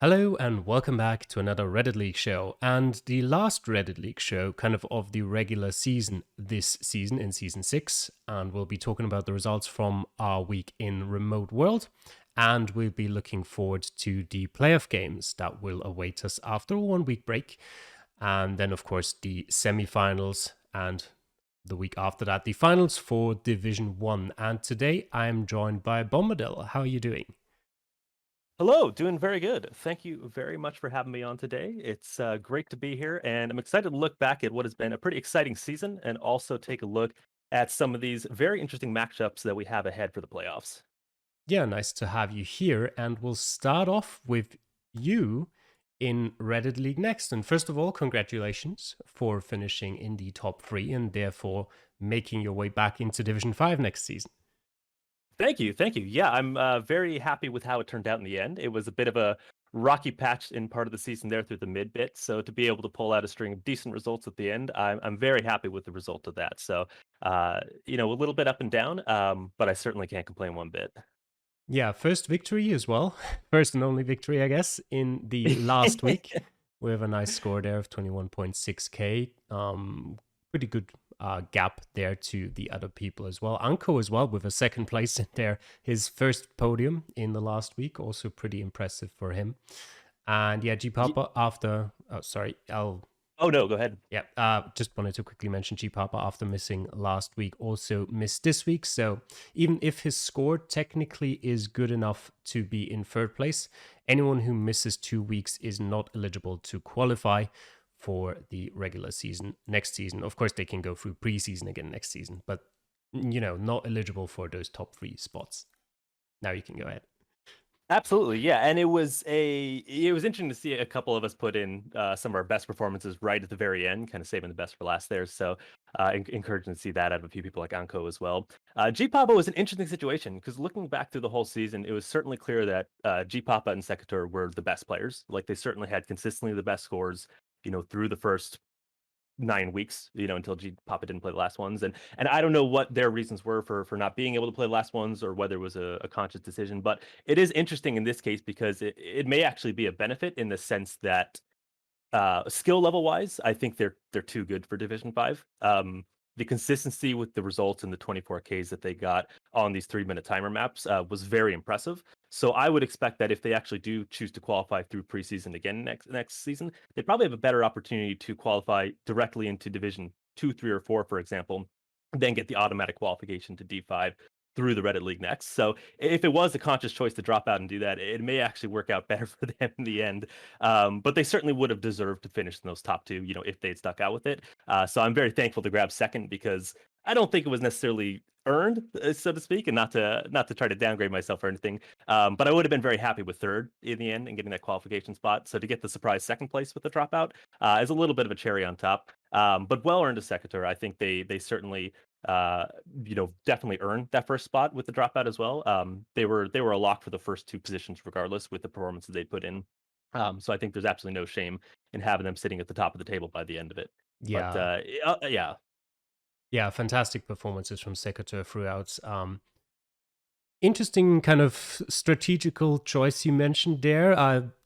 Hello and welcome back to another Reddit League show, and the last Reddit League show kind of the regular season this season in season 6, and we'll be talking about the results from our week in Remote World, and we'll be looking forward to the playoff games that will await us after a 1 week break, and then of course the semifinals and the week after that the finals for Division 1. And today I'm joined by Bombadil. How are you doing? Hello, doing very good. Thank you very much for having me on today. It's great to be here, and I'm excited to look back at what has been a pretty exciting season and also take a look at some of these very interesting matchups that we have ahead for the playoffs. Yeah, nice to have you here. And we'll start off with you in Reddit League next. And first of all, congratulations for finishing in the top three and therefore making your way back into Division 5 next season. Thank you, thank you. Yeah, I'm very happy with how it turned out in the end. It was a bit of a rocky patch in part of the season there through the mid bit, so to be able to pull out a string of decent results at the end, I'm very happy with the result of that. So, a little bit up and down, but I certainly can't complain one bit. Yeah, first victory as well. First and only victory, I guess, in the last week. We have a nice score there of 21.6k. Pretty good gap there to the other people as well. Anko as well with a second place in there. His first podium in the last week, also pretty impressive for him. And yeah, G Ye- Papa after. Oh, sorry. Oh no, go ahead. Yeah, just wanted to quickly mention G Papa after missing last week also missed this week. So even if his score technically is good enough to be in third place, anyone who misses 2 weeks is not eligible to qualify for the regular season next season. Of course, they can go through preseason again next season, but not eligible for those top three spots. Now you can go ahead. Absolutely, yeah, and it was interesting to see a couple of us put in some of our best performances right at the very end, kind of saving the best for last there. So, encouraging to see that out of a few people like Anko as well. G Papa was an interesting situation because looking back through the whole season, it was certainly clear that G Papa and Secator were the best players. Like they certainly had consistently the best scores, through the first 9 weeks, until G Papa didn't play the last ones. And I don't know what their reasons were for not being able to play the last ones or whether it was a conscious decision. But it is interesting in this case because it may actually be a benefit in the sense that skill level wise, I think they're too good for Division 5. The consistency with the results in the 24Ks that they got on these 3-minute timer maps was very impressive. So I would expect that if they actually do choose to qualify through preseason again next season, they probably have a better opportunity to qualify directly into Division 2, 3, or 4, for example, then get the automatic qualification to D5 through the Reddit League next. So if it was a conscious choice to drop out and do that, it may actually work out better for them in the end. But they certainly would have deserved to finish in those top two, if they'd stuck out with it. So I'm very thankful to grab second because I don't think it was necessarily earned, so to speak, and not to try to downgrade myself or anything. But I would have been very happy with third in the end and getting that qualification spot. So to get the surprise second place with the dropout is a little bit of a cherry on top. But well earned a Secator. I think they certainly uh definitely earned that first spot with the dropout as well. They were a lock for the first two positions regardless with the performances they put in. So I think there's absolutely no shame in having them sitting at the top of the table by the end of it. But Yeah. yeah. Yeah, fantastic performances from Secator throughout. Interesting kind of strategical choice you mentioned there.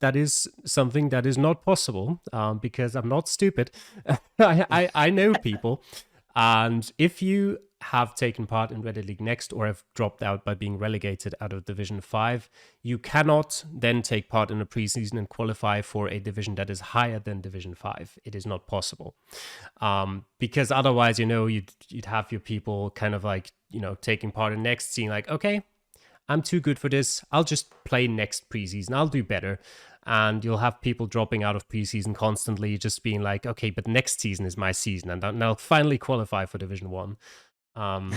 That is something that is not possible because I'm not stupid. I know people. And if you have taken part in Reddit League Next or have dropped out by being relegated out of Division 5, you cannot then take part in a preseason and qualify for a division that is higher than Division 5. It is not possible. Because otherwise, you'd have your people kind of like, taking part in next, seeing like, okay, I'm too good for this. I'll just play next preseason. I'll do better. And you'll have people dropping out of preseason constantly, just being like, okay, but next season is my season. And then they'll finally qualify for Division 1. Um,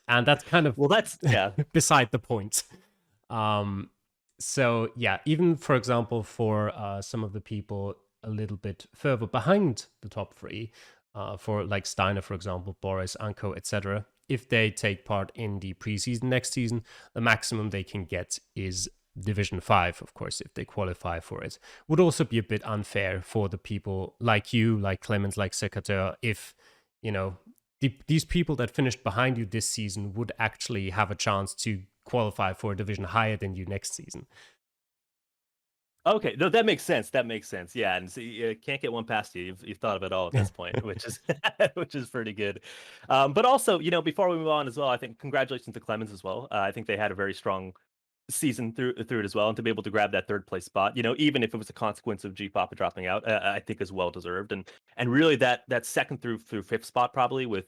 and that's kind of Well, that's yeah. beside the point. So, yeah, even for example, for some of the people a little bit further behind the top three, for like Steiner, for example, Boris, Anko, etc., if they take part in the preseason next season, the maximum they can get is Division 5, of course, if they qualify for it. Would also be a bit unfair for the people like you, like Clemens, like Secateur, if, you know, these people that finished behind you this season would actually have a chance to qualify for a division higher than you next season. Okay, no, that makes sense. That makes sense. Yeah, and so you can't get one past you. You've thought of it all at this point, which is which is pretty good. But also, before we move on as well, I think congratulations to Clemens as well. I think they had a very strong season through it as well, and to be able to grab that third place spot, even if it was a consequence of G Papa dropping out, I think is well deserved, and really that second through fifth spot probably with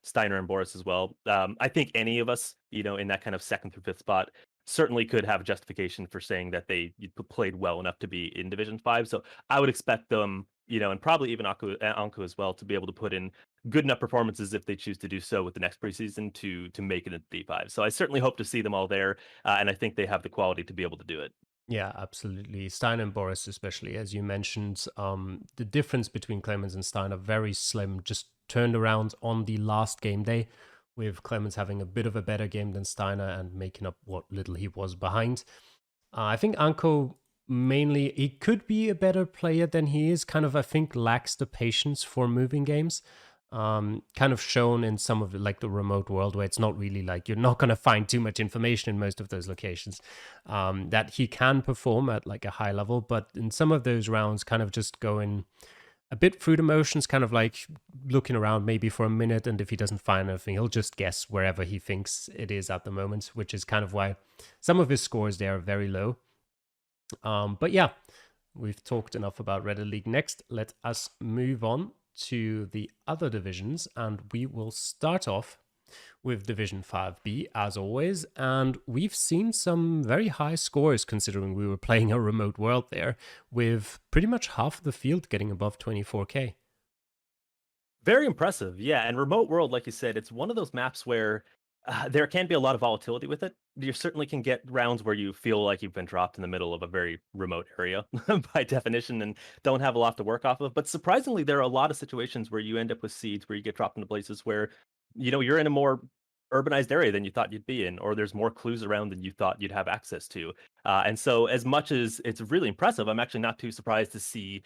Steiner and Boris as well. I think any of us, in that kind of second through fifth spot, certainly could have justification for saying that they played well enough to be in Division Five. So I would expect them, and probably even Anko as well, to be able to put in good enough performances if they choose to do so with the next preseason to make it into D5. So I certainly hope to see them all there, and I think they have the quality to be able to do it. Yeah, absolutely. Stein and Boris, especially as you mentioned, the difference between Clemens and Stein are very slim. Just turned around on the last game day, with Clemens having a bit of a better game than Steiner and making up what little he was behind. I think Anko mainly he could be a better player than he is. Kind of, I think, lacks the patience for moving games. Kind of shown in some of like the remote world where it's not really like you're not going to find too much information in most of those locations. That he can perform at like a high level, but in some of those rounds, kind of just going a bit through the motions, kind of like looking around maybe for a minute, and if he doesn't find anything, he'll just guess wherever he thinks it is at the moment, which is kind of why some of his scores there are very low. But yeah, we've talked enough about Reddit League. Next, let us move on to the other divisions, and we will start off with Division 5B as always. And we've seen some very high scores considering we were playing a remote world there, with pretty much half the field getting above 24k. Very impressive, yeah. And remote world, like you said, it's one of those maps where there can be a lot of volatility with it. You certainly can get rounds where you feel like you've been dropped in the middle of a very remote area by definition and don't have a lot to work off of. But surprisingly, there are a lot of situations where you end up with seeds where you get dropped into places where, you're in a more urbanized area than you thought you'd be in, or there's more clues around than you thought you'd have access to. And so, as much as it's really impressive, I'm actually not too surprised to see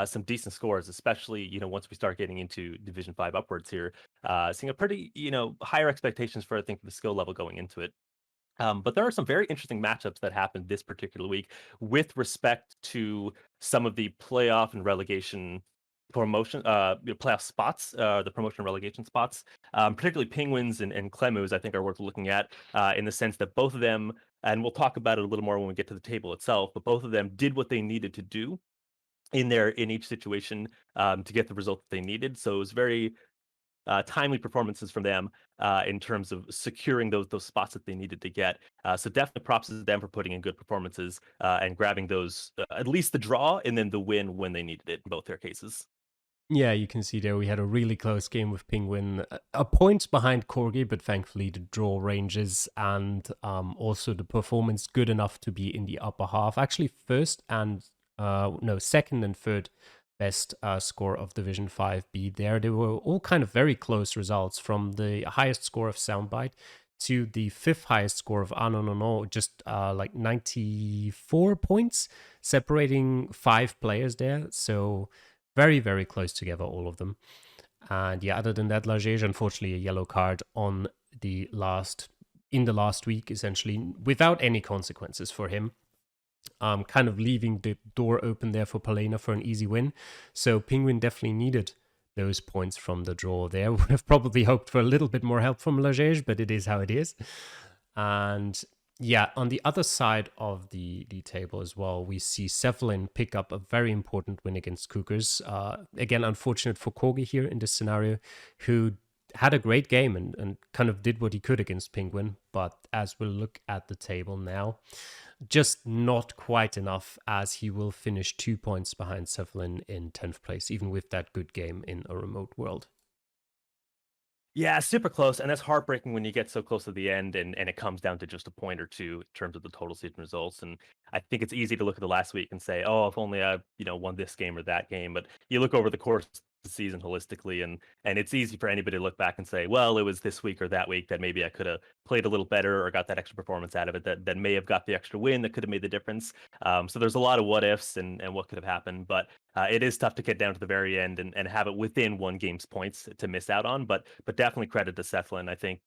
some decent scores, especially once we start getting into Division Five upwards here, seeing a pretty higher expectations for I think the skill level going into it. But there are some very interesting matchups that happened this particular week with respect to some of the playoff and relegation promotion, playoff spots, the promotion and relegation spots, particularly Penguins and Clemus, I think are worth looking at in the sense that both of them, and we'll talk about it a little more when we get to the table itself, but both of them did what they needed to do in each situation to get the result that they needed. So it was very timely performances from them in terms of securing those spots that they needed to get. So definitely props to them for putting in good performances and grabbing those at least the draw and then the win when they needed it in both their cases. Yeah, you can see there we had a really close game with Penguin, a point behind Corgi, but thankfully the draw ranges and also the performance good enough to be in the upper half. Actually, second and third best score of Division 5B there. They were all kind of very close results, from the highest score of Soundbite to the fifth highest score of Anonono, just like 94 points, separating 5 players there. So very, very close together, all of them. And yeah, other than that, Lagege, unfortunately, a yellow card in the last week, essentially, without any consequences for him. Kind of leaving the door open there for Palena for an easy win. So Penguin definitely needed those points from the draw there. Would have probably hoped for a little bit more help from Lagege, but it is how it is. And yeah, on the other side of the table as well, we see Cephalin pick up a very important win against Cougars. Again, unfortunate for Kogi here in this scenario, who had a great game and kind of did what he could against Penguin. But as we'll look at the table now, just not quite enough, as he will finish 2 points behind Cephalin in 10th place, even with that good game in a remote world. Yeah, super close, and that's heartbreaking when you get so close to the end and it comes down to just a point or two in terms of the total season results. And I think it's easy to look at the last week and say, "Oh, if only I, won this game or that game." But you look over the course the season holistically, and it's easy for anybody to look back and say, well, it was this week or that week that maybe I could have played a little better or got that extra performance out of it that may have got the extra win that could have made the difference. So there's a lot of what ifs and what could have happened, but it is tough to get down to the very end and have it within one game's points to miss out on. But definitely credit to Seflin. I think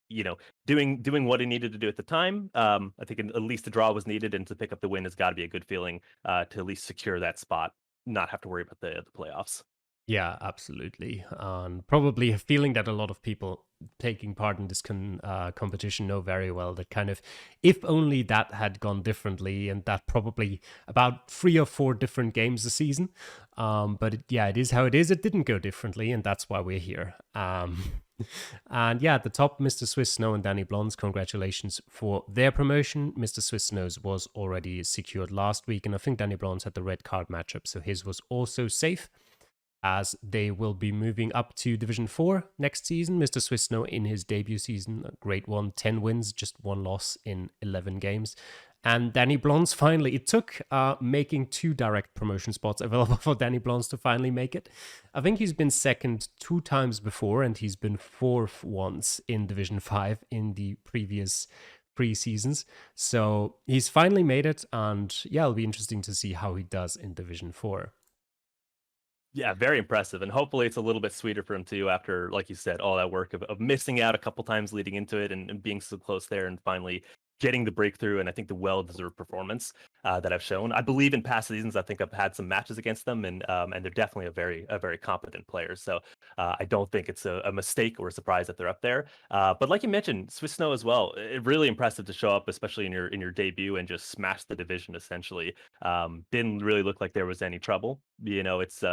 doing what he needed to do at the time. I think at least the draw was needed, and to pick up the win has got to be a good feeling to at least secure that spot, not have to worry about the playoffs. Yeah, absolutely. And probably a feeling that a lot of people taking part in this competition know very well that kind of, if only that had gone differently, and that probably about 3 or 4 different games a season. But yeah, it is how it is. It didn't go differently, and that's why we're here. And yeah, at the top, Mr. Swiss Snow and Danny Blondes, congratulations for their promotion. Mr. Swiss Snow's was already secured last week, and I think Danny Blondes had the red card matchup, so his was also safe, as they will be moving up to Division 4 next season. Mr. Swiss Snow in his debut season, a great one, 10 wins, just 1 loss in 11 games. And Danny Blondes finally, it took making 2 direct promotion spots available for Danny Blondes to finally make it. I think he's been second 2 times before, and he's been 4th once in Division 5 in the previous 3 seasons. So he's finally made it, and yeah, it'll be interesting to see how he does in Division 4. Yeah, very impressive. And hopefully it's a little bit sweeter for him too after, like you said, all that work of missing out a couple times leading into it and being so close there and finally getting the breakthrough. And I think the well-deserved performance that I've shown. I believe in past seasons, I think I've had some matches against them, and they're definitely a very competent player. So I don't think it's a mistake or a surprise that they're up there. But like you mentioned, Swiss Snow as well. Really impressive to show up, especially in your debut, and just smash the division essentially. Didn't really look like there was any trouble. It's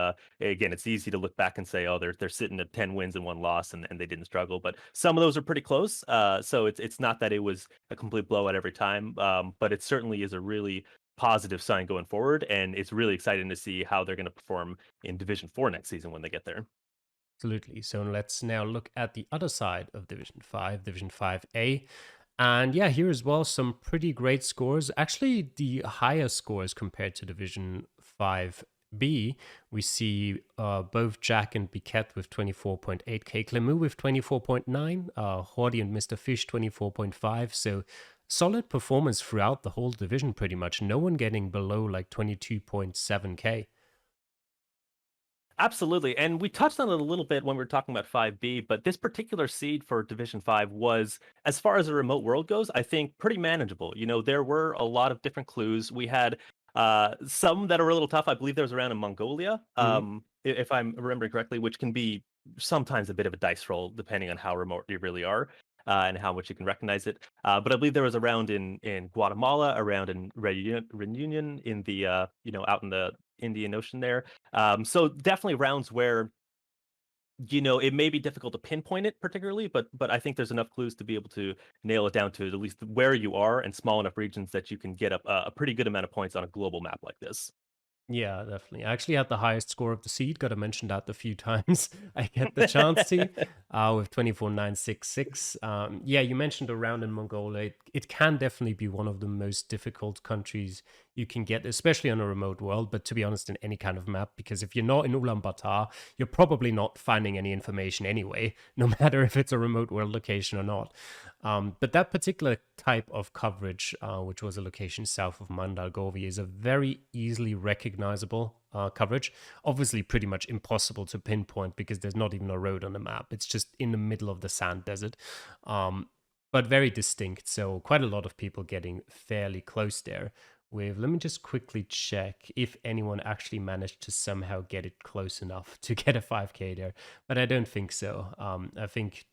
again, it's easy to look back and say, oh, they're sitting at 10 wins and 1 loss, and they didn't struggle. But some of those are pretty close. So it's not that it was a complete blowout every time, but it certainly is a really positive sign going forward, and it's really exciting to see how they're going to perform in Division 4 next season when they get there. Absolutely. So let's now look at the other side of Division 5, Division 5A. And yeah, here as well, some pretty great scores. Actually, the higher scores compared to Division 5B. We see both Jack and Biquette with 24.8k, Clemu with 24.9, Hordy and Mr. Fish 24.5. So solid performance throughout the whole division, pretty much. No one getting below like 22.7k. Absolutely. And we touched on it a little bit when we were talking about 5B, but this particular seed for Division 5 was, as far as the remote world goes, I think pretty manageable. There were a lot of different clues. We had some that are a little tough. I believe there was around in Mongolia, Mhm. if I'm remembering correctly, which can be sometimes a bit of a dice roll depending on how remote you really are. And how much you can recognize it, but I believe there was a round in Guatemala, around in Reunion in the out in the Indian Ocean there. So definitely rounds where it may be difficult to pinpoint it particularly, but I think there's enough clues to be able to nail it down to at least where you are, and small enough regions that you can get up a pretty good amount of points on a global map like this. Yeah, definitely. I actually had the highest score of the seed. Got to mention that a few times. I get the chance to with 24,966. Yeah, you mentioned a round in Mongolia. It can definitely be one of the most difficult countries you can get, especially on a remote world. But to be honest, in any kind of map, because if you're not in Ulaanbaatar, you're probably not finding any information anyway, no matter if it's a remote world location or not. But that particular type of coverage, which was a location south of Mandalgovi, is a very easily recognizable coverage. Obviously, pretty much impossible to pinpoint because there's not even a road on the map. It's just in the middle of the sand desert, but very distinct. So quite a lot of people getting fairly close there. Let me just quickly check if anyone actually managed to somehow get it close enough to get a 5k there, but I don't think so. I think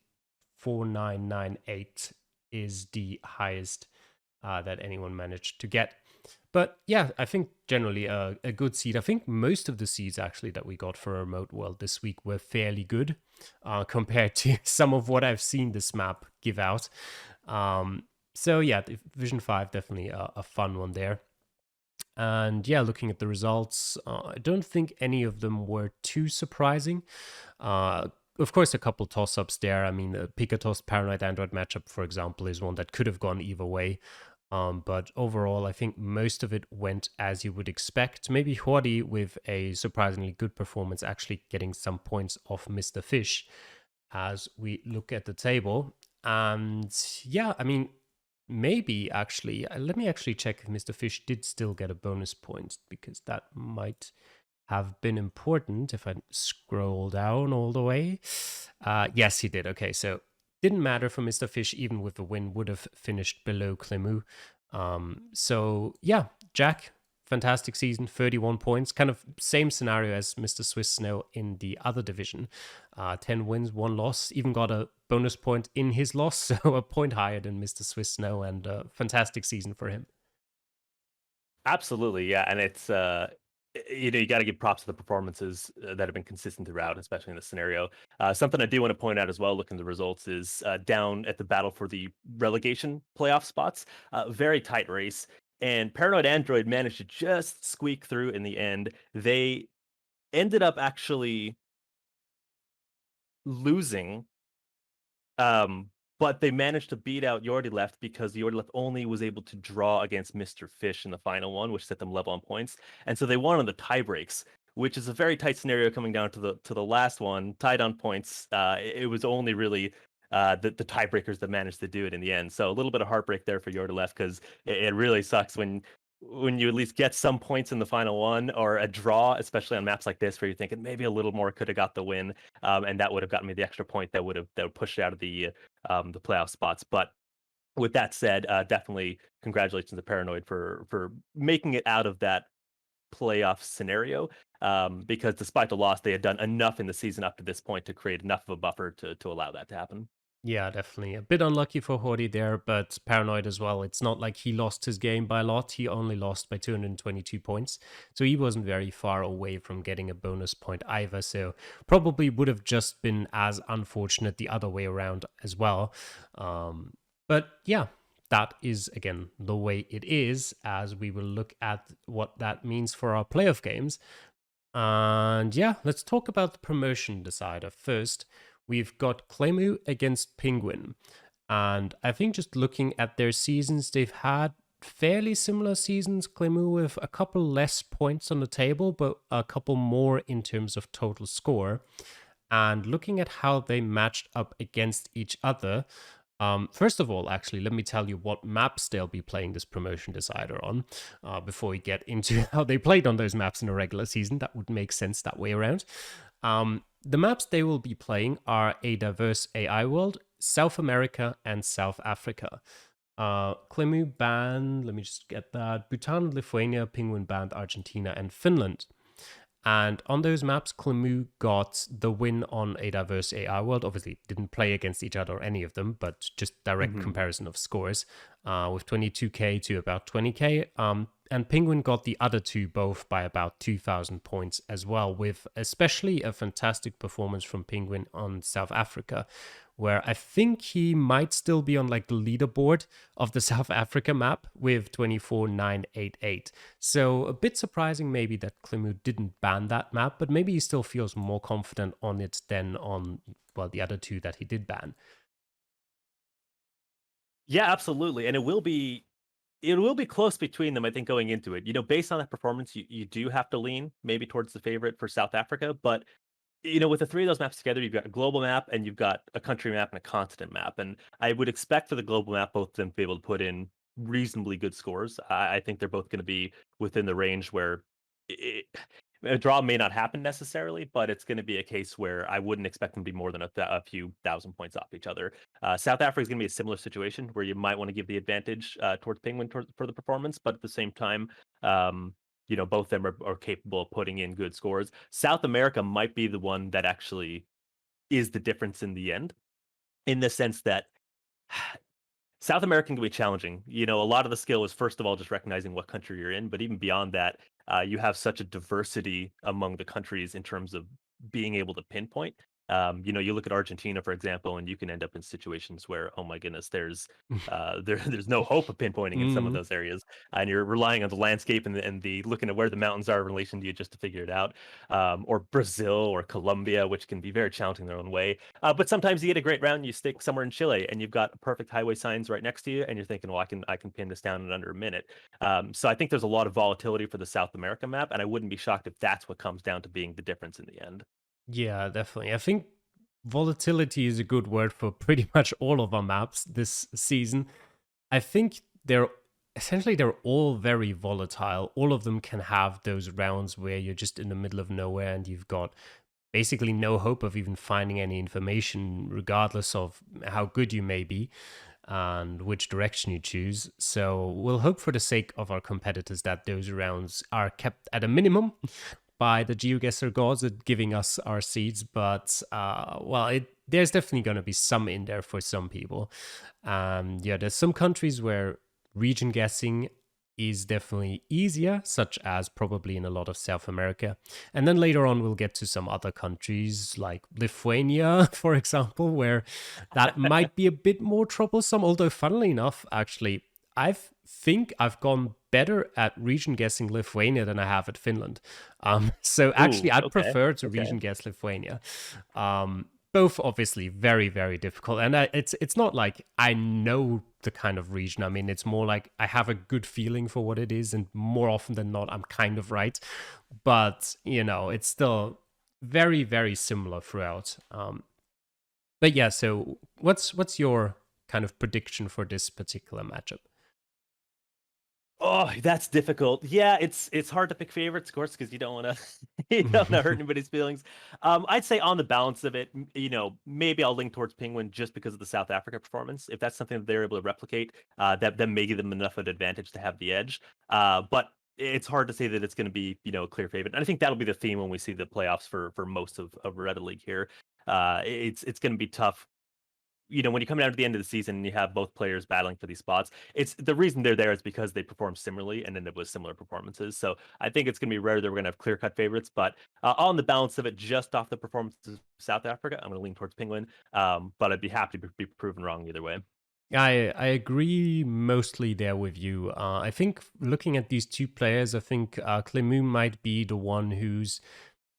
4998 is the highest that anyone managed to get. But yeah, I think generally a good seed. I think most of the seeds actually that we got for a remote world this week were fairly good compared to some of what I've seen this map give out. So yeah, Division 5 definitely a fun one there. And yeah, looking at the results, I don't think any of them were too surprising. Of course, a couple toss ups there. I mean, the Pika Toss Paranoid Android matchup, for example, is one that could have gone either way. But overall, I think most of it went as you would expect. Maybe Hwadi with a surprisingly good performance, actually getting some points off Mr. Fish as we look at the table. And yeah, I mean, maybe actually, let me actually check if Mr. Fish did still get a bonus point, because that might have been important if I scroll down all the way. Yes, he did. Okay, so didn't matter for Mr. Fish, even with the win, would have finished below Clemu. So yeah, Jack, fantastic season, 31 points. Kind of same scenario as Mr. Swiss Snow in the other division. 10 wins, 1 loss. Even got a bonus point in his loss, so a point higher than Mr. Swiss Snow, and a fantastic season for him. Absolutely, yeah, and it's you got to give props to the performances that have been consistent throughout, especially in this scenario. Something I do want to point out as well, looking at the results, is down at the battle for the relegation playoff spots. Very tight race, and Paranoid Android managed to just squeak through in the end. They ended up actually losing, um, but they managed to beat out Yordi Left because Yordi Left only was able to draw against Mr. Fish in the final one, which set them level on points. And so they won on the tie breaks, which is a very tight scenario coming down to the last one, tied on points. It was only really the tiebreakers that managed to do it in the end. So a little bit of heartbreak there for Yordi Left, because it really sucks when you at least get some points in the final one, or a draw, especially on maps like this where you're thinking maybe a little more could have got the win, and that would have gotten me the extra point that would push it out of the playoff spots. But with that said, definitely congratulations to Paranoid for making it out of that playoff scenario. Because despite the loss, they had done enough in the season up to this point to create enough of a buffer to allow that to happen. Yeah, definitely. A bit unlucky for Hori there, but Paranoid as well. It's not like he lost his game by a lot. He only lost by 222 points. So he wasn't very far away from getting a bonus point either. So probably would have just been as unfortunate the other way around as well. But yeah, that is, again, the way it is, as we will look at what that means for our playoff games. And yeah, let's talk about the promotion decider first. We've got Clemu against Penguin. And I think just looking at their seasons, they've had fairly similar seasons. Clemu with a couple less points on the table, but a couple more in terms of total score. And looking at how they matched up against each other, first of all, actually, let me tell you what maps they'll be playing this promotion decider on before we get into how they played on those maps in a regular season. That would make sense that way around. The maps they will be playing are a diverse AI world, South America, and South Africa. Clemu banned, let me just get that, Bhutan, Lithuania, Penguin banned Argentina, and Finland. And on those maps, Clemu got the win on a diverse AI world. Obviously, didn't play against each other or any of them, but just direct Mm-hmm. comparison of scores with 22k to about 20k. And Penguin got the other two both by about 2,000 points as well, with especially a fantastic performance from Penguin on South Africa, where I think he might still be on like the leaderboard of the South Africa map with 24,988. So a bit surprising maybe that Clemu didn't ban that map, but maybe he still feels more confident on it than on, well, the other two that he did ban. Yeah, absolutely, and it will be close between them, I think, going into it. Based on that performance, you do have to lean maybe towards the favorite for South Africa, but with the three of those maps together, you've got a global map and you've got a country map and a continent map. And I would expect for the global map, both of them to be able to put in reasonably good scores. I think they're both going to be within the range where a draw may not happen necessarily, but it's going to be a case where I wouldn't expect them to be more than a few thousand points off each other. South Africa is going to be a similar situation where you might want to give the advantage towards Penguin for the performance, but at the same time, both of them are capable of putting in good scores. South America might be the one that actually is the difference in the end, in the sense that South American can be challenging. A lot of the skill is, first of all, just recognizing what country you're in, but even beyond that, you have such a diversity among the countries in terms of being able to pinpoint. You look at Argentina, for example, and you can end up in situations where, oh my goodness, there's no hope of pinpointing in some of Mm, those areas, and you're relying on the landscape and the looking at where the mountains are in relation to you just to figure it out. Or Brazil or Colombia, which can be very challenging in their own way. But sometimes you get a great round, you stick somewhere in Chile, and you've got perfect highway signs right next to you, and you're thinking, well, I can pin this down in under a minute. So I think there's a lot of volatility for the South America map, and I wouldn't be shocked if that's what comes down to being the difference in the end. yeah, definitely. I think volatility is a good word for pretty much all of our maps this season. I think they're all very volatile. All of them can have those rounds where you're just in the middle of nowhere and you've got basically no hope of even finding any information, regardless of how good you may be and which direction you choose. So we'll hope for the sake of our competitors that those rounds are kept at a minimum by the GeoGuessr gods at giving us our seeds. But there's definitely going to be some in there for some people. Yeah, there's some countries where region guessing is definitely easier, such as probably in a lot of South America. And then later on, we'll get to some other countries like Lithuania, for example, where that might be a bit more troublesome. Although, funnily enough, actually, I think I've gone better at region guessing Lithuania than I have at Finland. So actually, Ooh, I'd okay, prefer to okay. region guess Lithuania. Both obviously very very difficult, and it's not like I know the kind of region. I mean, it's more like I have a good feeling for what it is, and more often than not, I'm kind of right. But it's still very very similar throughout. But yeah, so what's your kind of prediction for this particular matchup? Oh, that's difficult. Yeah, it's hard to pick favorites, of course, because you don't want to you don't want to hurt anybody's feelings. I'd say on the balance of it, maybe I'll lean towards Penguin just because of the South Africa performance. If that's something that they're able to replicate, that may give them enough of an advantage to have the edge. But it's hard to say that it's going to be a clear favorite. And I think that'll be the theme when we see the playoffs for most of Reddit League here. It's going to be tough when you come down to the end of the season and you have both players battling for these spots, it's the reason they're there is because they perform similarly and ended with similar performances. So I think it's going to be rare that we're going to have clear cut favorites. But on the balance of it, just off the performances of South Africa, I'm going to lean towards Penguin. But I'd be happy to be proven wrong either way. I agree mostly there with you. I think looking at these two players, I think Clemu might be the one who's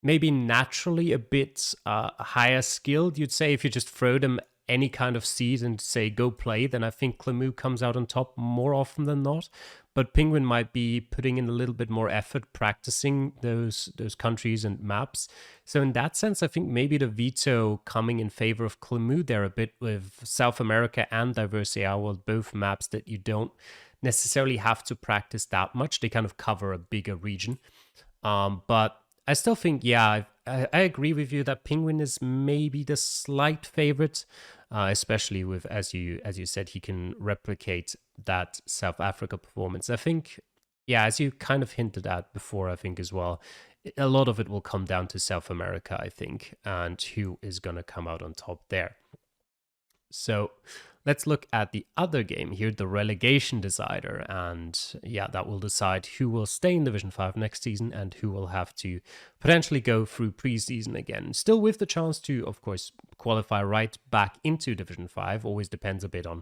maybe naturally a bit higher skilled. You'd say if you just throw them any kind of seed and say go play, then I think Clemu comes out on top more often than not. But Penguin might be putting in a little bit more effort practicing those countries and maps. So in that sense, I think maybe the veto coming in favor of Clemu there a bit with South America and Diverse AI World, both maps that you don't necessarily have to practice that much. They kind of cover a bigger region. But I still think, yeah, I agree with you that Penguin is maybe the slight favorite, especially with as you said, he can replicate that South Africa performance. I think, yeah, as you kind of hinted at before, I think as well, a lot of it will come down to South America, I think, and who is going to come out on top there. So let's look at the other game here, the relegation decider. And yeah, that will decide who will stay in Division 5 next season and who will have to potentially go through preseason again. Still with the chance to, of course, qualify right back into Division 5. Always depends a bit on,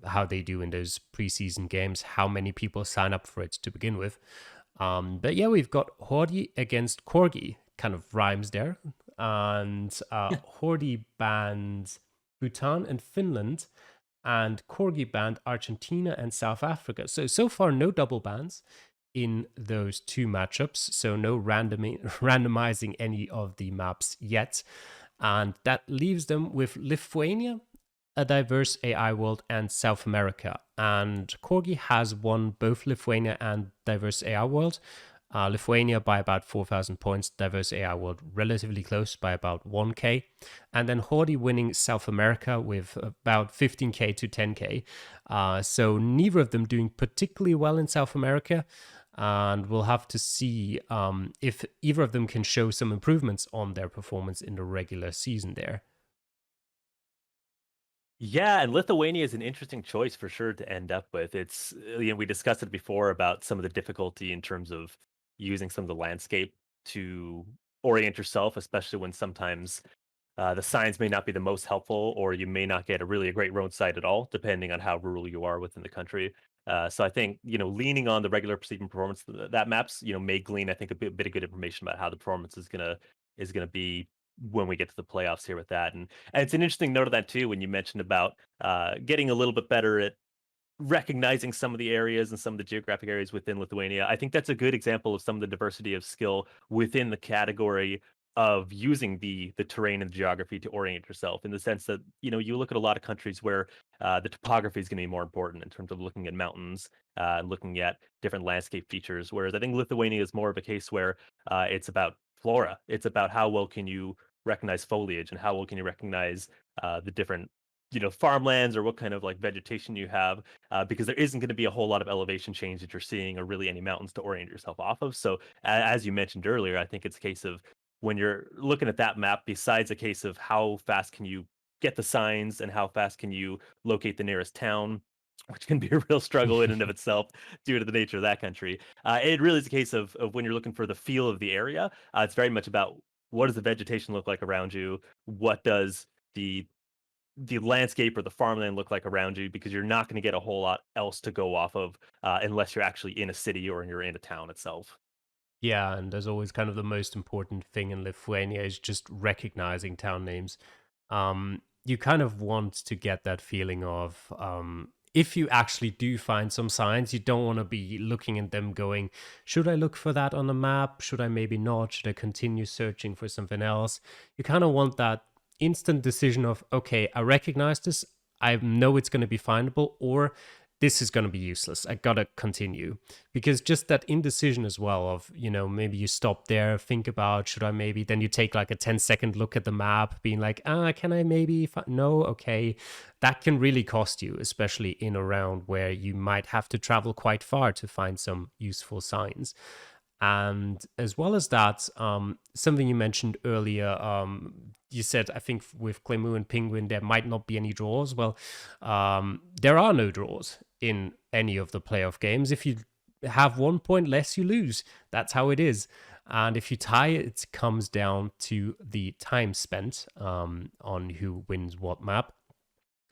how they do in those preseason games, how many people sign up for it to begin with. But yeah, we've got Hordi against Corgi. Kind of rhymes there. And Hordi bans Bhutan and Finland, and Corgi banned Argentina and South Africa. So far, no double bans in those two matchups. So no randomizing any of the maps yet. And that leaves them with Lithuania, a diverse AI world, and South America. And Corgi has won both Lithuania and diverse AI world. Lithuania by about 4,000 points, Diverse AI World relatively close by about 1k, and then Hordy winning South America with about 15k to 10k. So neither of them doing particularly well in South America, and we'll have to see if either of them can show some improvements on their performance in the regular season there. Yeah, and Lithuania is an interesting choice for sure to end up with. We discussed it before about some of the difficulty in terms of using some of the landscape to orient yourself, especially when sometimes The signs may not be the most helpful, or you may not get a great roadside at all, depending on how rural you are within the country. So I think leaning on the regular perceiving performance that maps may glean I think a bit of good information about how the performance is gonna be when we get to the playoffs here with that. And it's an interesting note of that too when you mentioned about getting a little bit better at recognizing some of the areas and some of the geographic areas within Lithuania. I think that's a good example of some of the diversity of skill within the category of using the terrain and the geography to orient yourself in the sense that you look at a lot of countries where the topography is going to be more important in terms of looking at mountains looking at different landscape features, whereas I think Lithuania is more of a case where it's about flora, it's about how well can you recognize foliage and how well can you recognize the different farmlands or what kind of like vegetation you have because there isn't going to be a whole lot of elevation change that you're seeing or really any mountains to orient yourself off of. So, as you mentioned earlier, I think it's a case of when you're looking at that map, besides a case of how fast can you get the signs and how fast can you locate the nearest town, which can be a real struggle in and of itself due to the nature of that country. It really is a case of when you're looking for the feel of the area, it's very much about what does the vegetation look like around you? What does the landscape or the farmland look like around you because you're not going to get a whole lot else to go off of unless you're actually in a city or you're in a town itself. Yeah, and as always, kind of the most important thing in Lithuania is just recognizing town names. You kind of want to get that feeling of if you actually do find some signs, you don't want to be looking at them going, should I look for that on the map? Should I maybe not? Should I continue searching for something else? You kind of want that instant decision of, okay, I recognize this. I know it's going to be findable, or this is going to be useless. I gotta continue because just that indecision as well of maybe you stop there, think about should I maybe, then you take like a 10-second look at the map being like, can I maybe no, okay, that can really cost you, especially in a round where you might have to travel quite far to find some useful signs. And as well as that, something you mentioned earlier, you said, I think with Clemu and Penguin, there might not be any draws. Well, there are no draws in any of the playoff games. If you have 1 point less, you lose. That's how it is. And if you tie, it comes down to the time spent on who wins what map.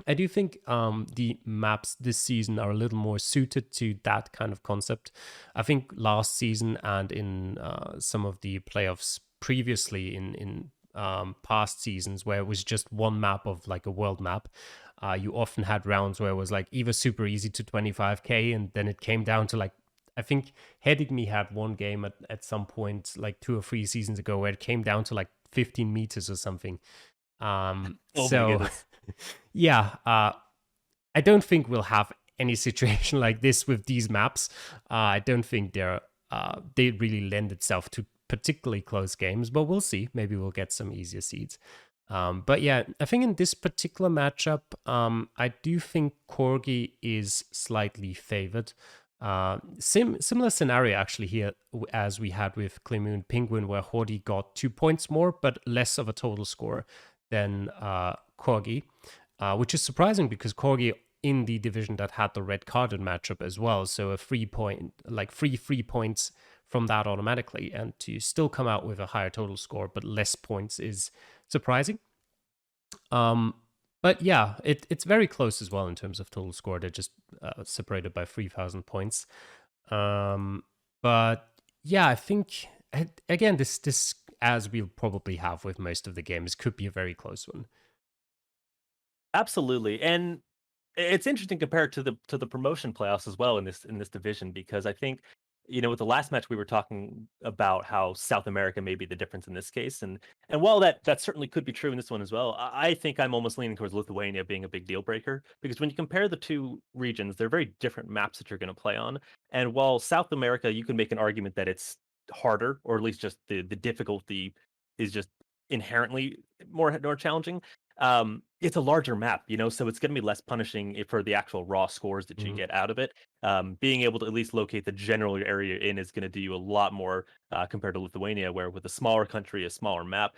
I do think the maps this season are a little more suited to that kind of concept. I think last season and in some of the playoffs previously in past seasons where it was just one map of like a world map, you often had rounds where it was like either super easy to 25k and then it came down to like, I think Hedigme had one game at some point like 2 or 3 seasons ago where it came down to like 15 meters or something. Oh my So goodness. yeah, I don't think we'll have any situation like this with these maps. I don't think they really lend itself to particularly close games, but we'll see. Maybe we'll get some easier seeds. But yeah, I think in this particular matchup, I do think Corgi is slightly favored. Similar scenario actually here as we had with Clemoon Penguin, where Hordy got 2 points more, but less of a total score than Corgi, which is surprising because Corgi in the division that had the red carded matchup as well, so a 3 point, like free points from that automatically, and to still come out with a higher total score but less points is surprising. But yeah, it's very close as well in terms of total score. They're just separated by 3,000 points. But yeah, I think again this as we'll probably have with most of the games could be a very close one. Absolutely. And it's interesting compared to the promotion playoffs as well in this division because I think with the last match we were talking about how South America may be the difference in this case, and while that certainly could be true in this one as well, I think I'm almost leaning towards Lithuania being a big deal breaker because when you compare the two regions, they're very different maps that you're going to play on, and while South America you can make an argument that it's harder or at least just the difficulty is just inherently more challenging. It's a larger map, so it's going to be less punishing for the actual raw scores that you Mhm. get out of it. Being able to at least locate the general area in is going to do you a lot more compared to Lithuania, where with a smaller country, a smaller map,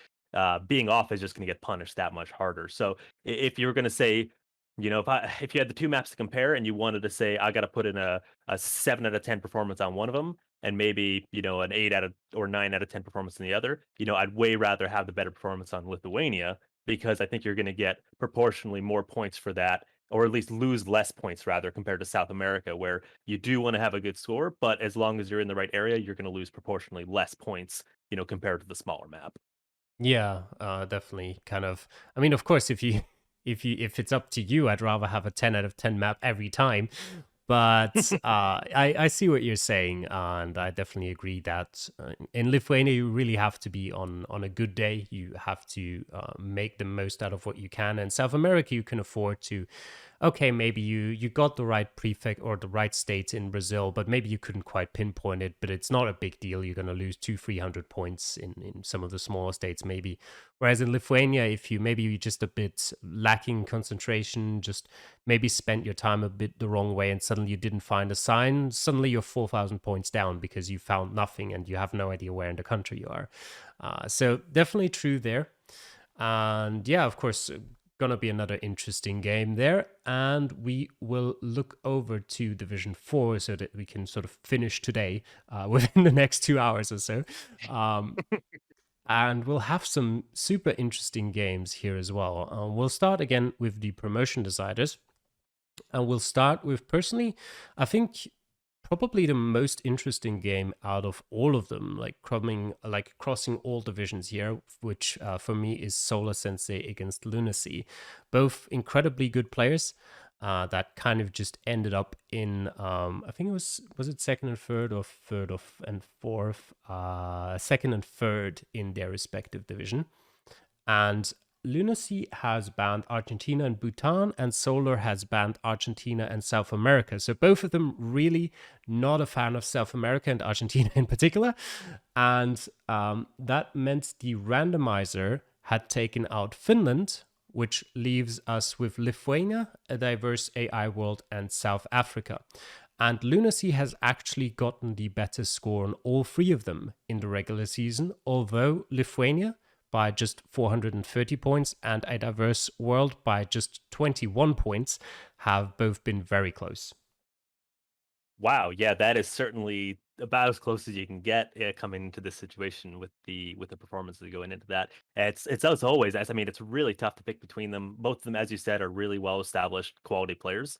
being off is just going to get punished that much harder. So if you were going to say, if you had the two maps to compare and you wanted to say I got to put in a 7 out of 10 performance on one of them and maybe an 8 out of or 9 out of 10 performance in the other, I'd way rather have the better performance on Lithuania because I think you're going to get proportionally more points for that, or at least lose less points rather compared to South America, where you do want to have a good score, but as long as you're in the right area, you're going to lose proportionally less points, compared to the smaller map. Yeah, definitely. Kind of. I mean, of course, if it's up to you, I'd rather have a 10 out of 10 map every time. But I see what you're saying, and I definitely agree that in Lithuania you really have to be on a good day. You have to make the most out of what you can. And South America, you can afford to okay, maybe you got the right prefect or the right state in Brazil, but maybe you couldn't quite pinpoint it. But it's not a big deal. You're going to lose 200-300 points in some of the smaller states, maybe. Whereas in Lithuania, if you maybe you're just a bit lacking concentration, just maybe spent your time a bit the wrong way, and suddenly you didn't find a sign, suddenly you're 4,000 points down because you found nothing and you have no idea where in the country you are. So definitely true there. And yeah, of course, gonna be another interesting game there. And we will look over to Division 4 so that we can sort of finish today within the next 2 hours or so. And we'll have some super interesting games here as well. We'll start again with the promotion deciders. And we'll start with personally, I think probably the most interesting game out of all of them, like crossing all divisions here, which for me is Solar Sensei against Lunacy. Both incredibly good players that kind of just ended up in I think was it second and third or and fourth, second and third in their respective division. And Lunacy has banned Argentina and Bhutan, and Solar has banned Argentina and South America. So both of them really not a fan of South America and Argentina in particular. And that meant the randomizer had taken out Finland, which leaves us with Lithuania, a diverse AI world, and South Africa. And Lunacy has actually gotten the better score on all three of them in the regular season, although Lithuania by just 430 points and a diverse world by just 21 points have both been very close. Wow, yeah, that is certainly about as close as you can get coming into this situation with the performances going into that. It's as always, as I mean, it's really tough to pick between them. Both of them, as you said, are really well established quality players.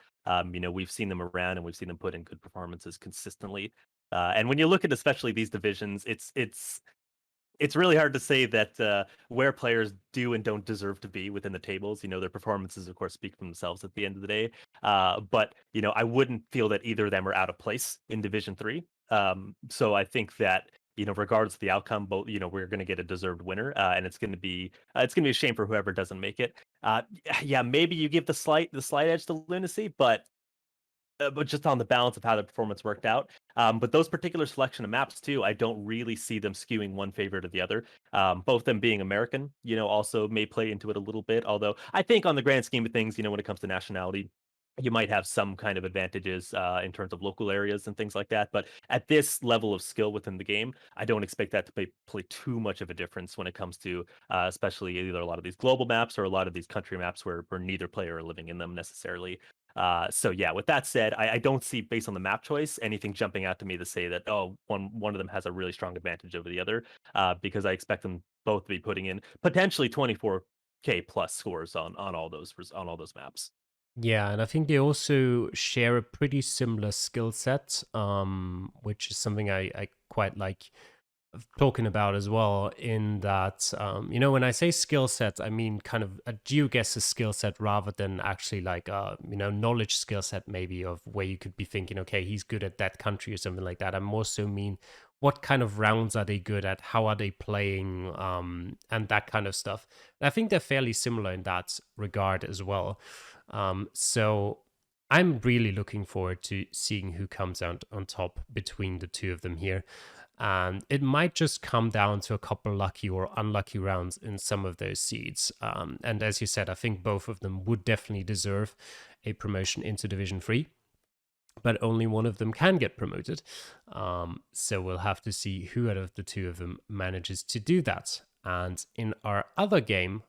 We've seen them around and we've seen them put in good performances consistently. And when you look at especially these divisions, it's really hard to say that where players do and don't deserve to be within the tables. Their performances, of course, speak for themselves at the end of the day. But I wouldn't feel that either of them are out of place in Division Three. So I think that regardless of the outcome, both we're going to get a deserved winner, and it's going to be a shame for whoever doesn't make it. Yeah, maybe you give the slight edge to Lunacy, but just on the balance of how the performance worked out. But those particular selection of maps too, I don't really see them skewing one favor to the other. Both them being American, also may play into it a little bit. Although I think on the grand scheme of things, when it comes to nationality, you might have some kind of advantages in terms of local areas and things like that. But at this level of skill within the game, I don't expect that to play too much of a difference when it comes to especially either a lot of these global maps or a lot of these country maps where neither player are living in them necessarily. So yeah, with that said, I don't see based on the map choice anything jumping out to me to say that one of them has a really strong advantage over the other, because I expect them both to be putting in potentially 24K plus scores on all those maps. Yeah, and I think they also share a pretty similar skill set, which is something I quite like talking about as well. In that, when I say skill set, I mean kind of a geoguessr skill set rather than actually like a knowledge skill set maybe of where you could be thinking, okay, he's good at that country or something like that. I more so mean what kind of rounds are they good at? How are they playing? And that kind of stuff. And I think they're fairly similar in that regard as well. So I'm really looking forward to seeing who comes out on top between the two of them here. And it might just come down to a couple lucky or unlucky rounds in some of those seeds. And as you said, I think both of them would definitely deserve a promotion into Division 3, but only one of them can get promoted. So we'll have to see who out of the two of them manages to do that. And in our other game,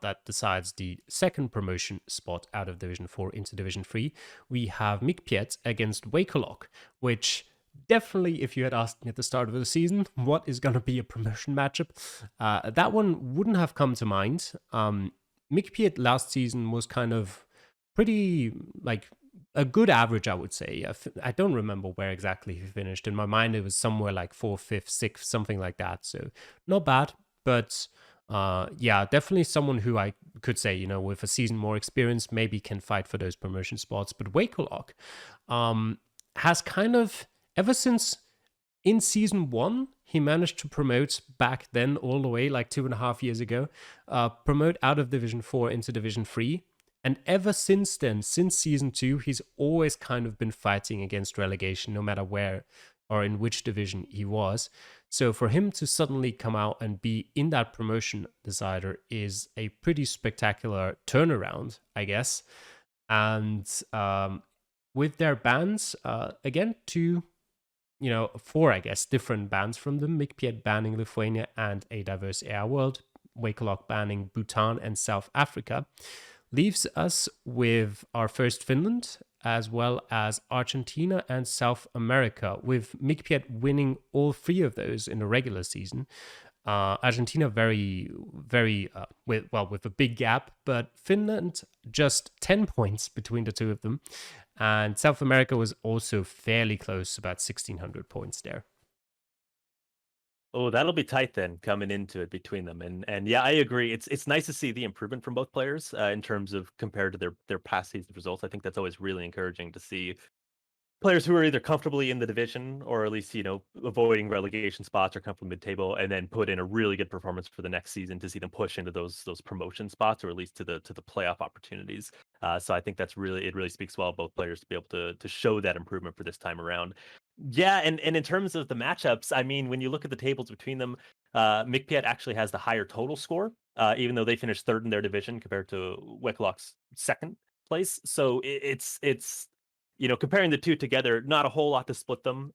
that decides the second promotion spot out of Division 4 into Division 3, we have Mikpiet against Wakerlock, which definitely, if you had asked me at the start of the season, what is going to be a promotion matchup, that one wouldn't have come to mind. Mick Piet last season was kind of pretty, like, a good average, I would say. I don't remember where exactly he finished. In my mind, it was somewhere like fourth, fifth, sixth, something like that. So not bad, but yeah, definitely someone who I could say, with a season more experience, maybe can fight for those promotion spots. But Wakelock has kind of, ever since in season one, he managed to promote back then all the way, like 2.5 years ago, promote out of Division 4 into Division 3. And ever since then, since season two, he's always kind of been fighting against relegation, no matter where or in which division he was. So for him to suddenly come out and be in that promotion decider is a pretty spectacular turnaround, I guess. And with their bans, again, four, I guess, different bans from them. Mikpiet banning Lithuania and a diverse air world, Wakelock banning Bhutan and South Africa, leaves us with our first Finland, as well as Argentina and South America, with Mikpiet winning all three of those in the regular season. Argentina very, very with a big gap, but Finland just 10 points between the two of them, and South America was also fairly close, about 1,600 points there. Oh, that'll be tight then coming into it between them. And yeah, I agree. It's nice to see the improvement from both players in terms of compared to their past season results. I think that's always really encouraging to see players who are either comfortably in the division or at least avoiding relegation spots or come from mid-table and then put in a really good performance for the next season to see them push into those promotion spots or at least to the playoff opportunities. So I think it really speaks well of both players to be able to show that improvement for this time around. Yeah, and in terms of the matchups, I mean, when you look at the tables between them, McPiat actually has the higher total score, even though they finished third in their division compared to Wecklock's second place. So it's comparing the two together, not a whole lot to split them.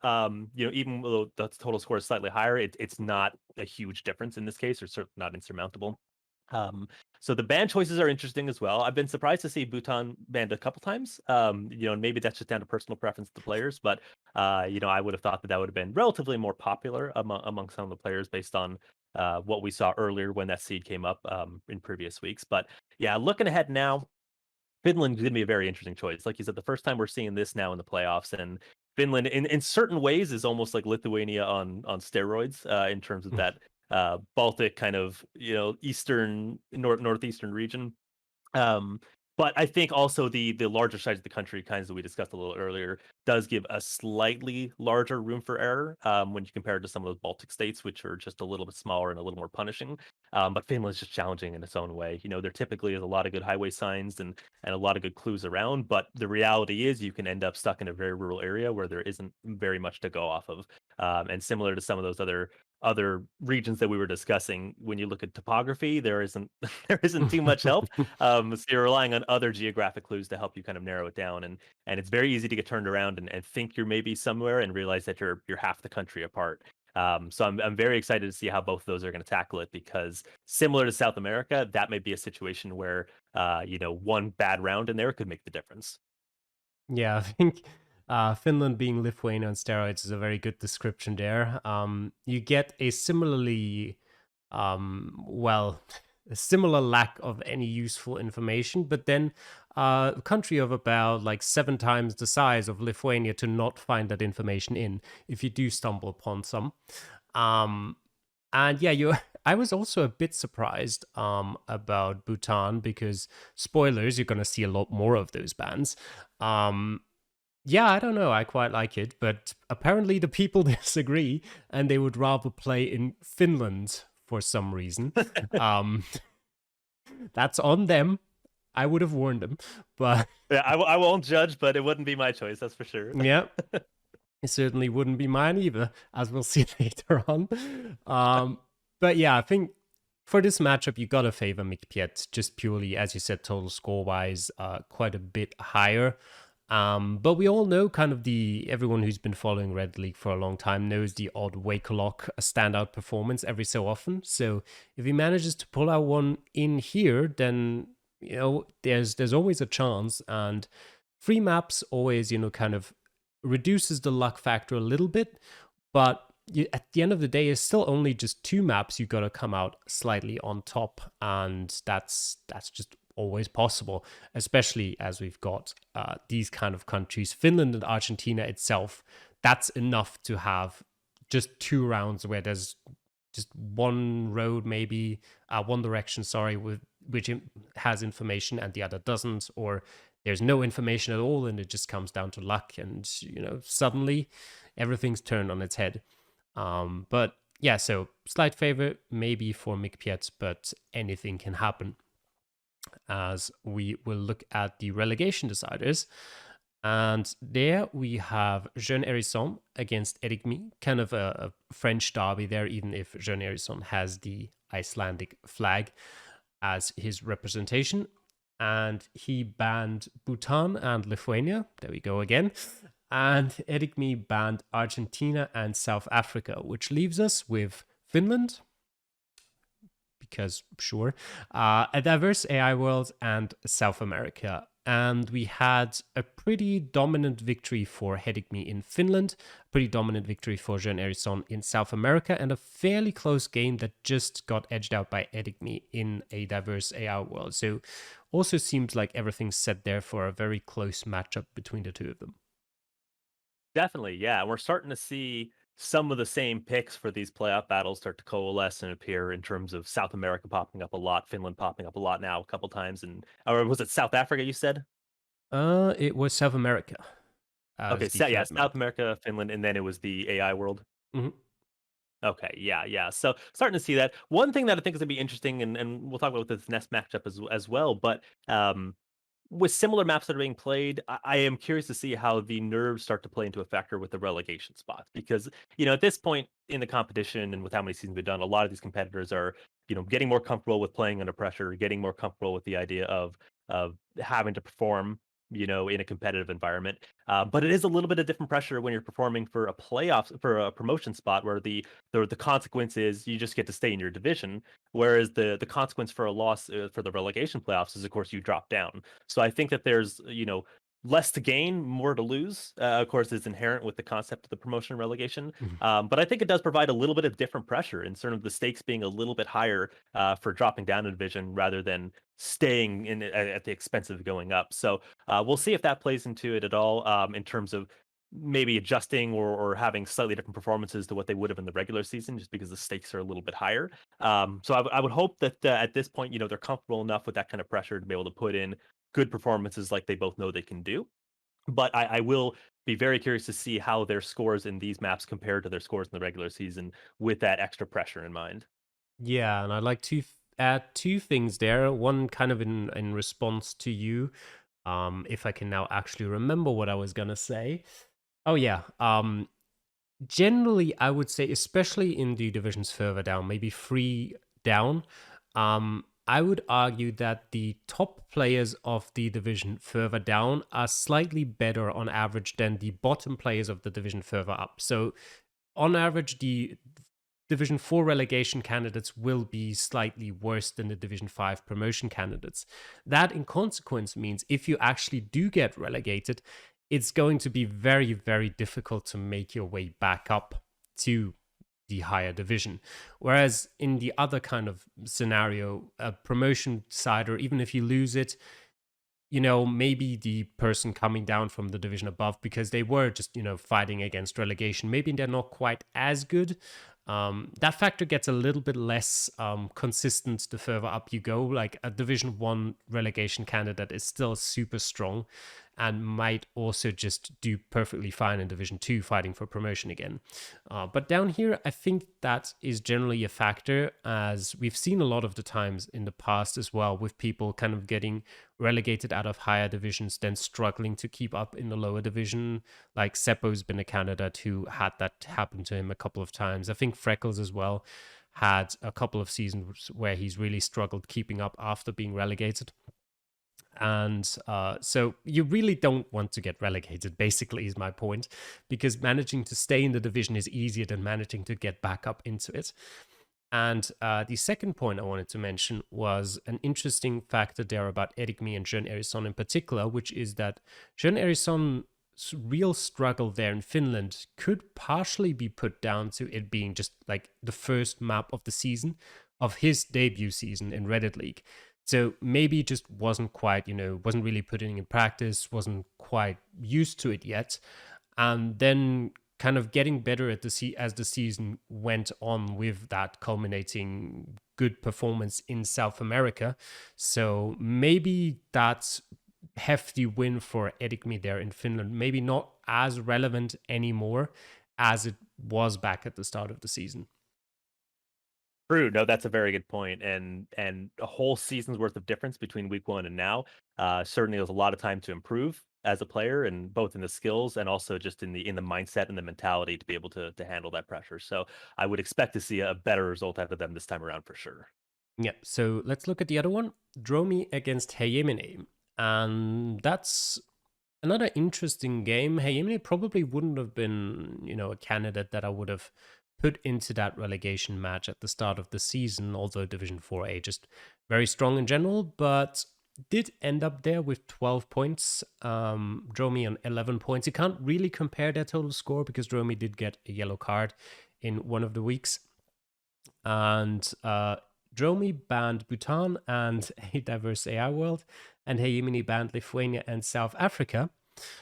Even though the total score is slightly higher, it's not a huge difference in this case, or certainly not insurmountable. Um, so the band choices are interesting as well. I've been surprised to see Bhutan banned a couple times. And maybe that's just down to personal preference of the players, but I would have thought that would have been relatively more popular among some of the players based on what we saw earlier when that seed came up in previous weeks. But yeah, looking ahead now, Finland is going to be a very interesting choice. Like you said, the first time we're seeing this now in the playoffs, and Finland, in certain ways, is almost like Lithuania on steroids in terms of that Baltic kind of eastern northeastern region. Um, but I think also the larger size of the country, kinds that we discussed a little earlier, does give a slightly larger room for error when you compare it to some of those Baltic states, which are just a little bit smaller and a little more punishing. But Finland's just challenging in its own way. There typically is a lot of good highway signs and a lot of good clues around, but the reality is you can end up stuck in a very rural area where there isn't very much to go off of. And similar to some of those other regions that we were discussing, when you look at topography, there isn't there isn't too much help. So you're relying on other geographic clues to help you kind of narrow it down, and it's very easy to get turned around and think you're maybe somewhere and realize that you're half the country apart. So I'm very excited to see how both of those are going to tackle it, because similar to South America, that may be a situation where one bad round in there could make the difference. Yeah, I think Finland being Lithuania on steroids is a very good description there. You get a similarly, well, a similar lack of any useful information, but then a country of about like 7 times the size of Lithuania to not find that information in if you do stumble upon some. Um, and yeah, I was also a bit surprised about Bhutan because, spoilers, you're gonna see a lot more of those bands. Um, yeah, I don't know. I quite like it, but apparently the people disagree, and they would rather play in Finland for some reason. Um, that's on them. I would have warned them, but Yeah, I won't judge, but it wouldn't be my choice, that's for sure. yeah, it certainly wouldn't be mine either, as we'll see later on. But yeah, I think for this matchup, you gotta favor Mikpiet, just purely, as you said, total score wise, quite a bit higher. But we all know kind of everyone who's been following Red League for a long time knows the odd Wakelock standout performance every so often. So if he manages to pull out one in here, then there's always a chance. And free maps always kind of reduces the luck factor a little bit, but at the end of the day, it's still only just 2 maps you got to come out slightly on top, and that's just always possible, especially as we've got these kind of countries, Finland and Argentina itself. That's enough to have just 2 rounds where there's just one road, maybe one direction, sorry, with which has information and the other doesn't, or there's no information at all and it just comes down to luck, and suddenly everything's turned on its head. But yeah, so slight favor maybe for Mikpiet, but anything can happen. As we will look at the relegation deciders. And there we have Jeune Hérisson against Erigmi, kind of a French derby there, even if Jeune Hérisson has the Icelandic flag as his representation. And he banned Bhutan and Lithuania. There we go again. And Erigmi banned Argentina and South Africa, which leaves us with Finland, because sure, a diverse AI world, and South America. And we had a pretty dominant victory for Erigmi in Finland, a pretty dominant victory for Jeune Hérisson in South America, and a fairly close game that just got edged out by Erigmi in a diverse AI world. So also seems like everything's set there for a very close matchup between the two of them. Definitely, yeah. We're starting to see some of the same picks for these playoff battles start to coalesce and appear in terms of South America popping up a lot, Finland popping up a lot now, a couple times, and or was it South Africa you said? It was South America Okay, as the so yeah, third South map. America, Finland, and then it was the AI world. Mhm. Okay, yeah, yeah. So starting to see that. One thing that I think is gonna be interesting, and we'll talk about this next matchup as well, but with similar maps that are being played, I am curious to see how the nerves start to play into a factor with the relegation spots. Because, at this point in the competition and with how many seasons we've done, a lot of these competitors are, getting more comfortable with playing under pressure, getting more comfortable with the idea of having to perform, in a competitive environment. But it is a little bit of different pressure when you're performing for a playoff for a promotion spot where the consequence is you just get to stay in your division. Whereas the consequence for a loss for the relegation playoffs is, of course, you drop down. So I think that there's, less to gain, more to lose. Of course, is inherent with the concept of the promotion and relegation. Mhm. But I think it does provide a little bit of different pressure in sort of the stakes being a little bit higher for dropping down a division rather than staying in at the expense of going up. So we'll see if that plays into it at all in terms of maybe adjusting or having slightly different performances to what they would have in the regular season, just because the stakes are a little bit higher. So I would hope that at this point, they're comfortable enough with that kind of pressure to be able to put in good performances like they both know they can do. But I will be very curious to see how their scores in these maps compare to their scores in the regular season with that extra pressure in mind. Yeah, and I'd like to add 2 things there. One kind of in response to you, if I can now actually remember what I was gonna say. Oh yeah, generally I would say, especially in the divisions further down, maybe 3 down, I would argue that the top players of the division further down are slightly better on average than the bottom players of the division further up. So on average, the Division 4 relegation candidates will be slightly worse than the Division 5 promotion candidates. That, in consequence, means if you actually do get relegated, it's going to be very, very difficult to make your way back up to the higher division. Whereas in the other kind of scenario, a promotion side, or even if you lose it, maybe the person coming down from the division above, because they were just, fighting against relegation, maybe they're not quite as good. That factor gets a little bit less consistent the further up you go. Like a Division 1 relegation candidate is still super strong and might also just do perfectly fine in Division 2 fighting for promotion again. But down here, I think that is generally a factor, as we've seen a lot of the times in the past as well, with people kind of getting relegated out of higher divisions, then struggling to keep up in the lower division. Like Seppo's been a candidate who had that happen to him a couple of times. I think Freckles as well had a couple of seasons where he's really struggled keeping up after being relegated. And so you really don't want to get relegated, basically, is my point, because managing to stay in the division is easier than managing to get back up into it. And the second point I wanted to mention was an interesting factor there about Erigmi and Jeune Hérisson in particular, which is that Jeune Hérisson's real struggle there in Finland could partially be put down to it being just like the first map of the season, of his debut season in Reddit League. So maybe it just wasn't quite, wasn't really putting in practice, wasn't quite used to it yet. And then kind of getting better at as the season went on, with that culminating good performance in South America. So maybe that hefty win for Edikmi there in Finland, maybe not as relevant anymore as it was back at the start of the season. True. No, that's a very good point, and a whole season's worth of difference between week one and now. Certainly, there's a lot of time to improve as a player, and both in the skills and also just in the mindset and the mentality to be able to handle that pressure. So I would expect to see a better result out of them this time around for sure. Yeah, so let's look at the other one, Dromi against Heyemine. And that's another interesting game. Heyemine probably wouldn't have been, a candidate that I would have put into that relegation match at the start of the season, although Division 4A just very strong in general, but did end up there with 12 points. Dromi on 11 points. You can't really compare their total score because Dromi did get a yellow card in one of the weeks. And Dromi banned Bhutan and a diverse AI world, and Heyemine banned Lithuania and South Africa.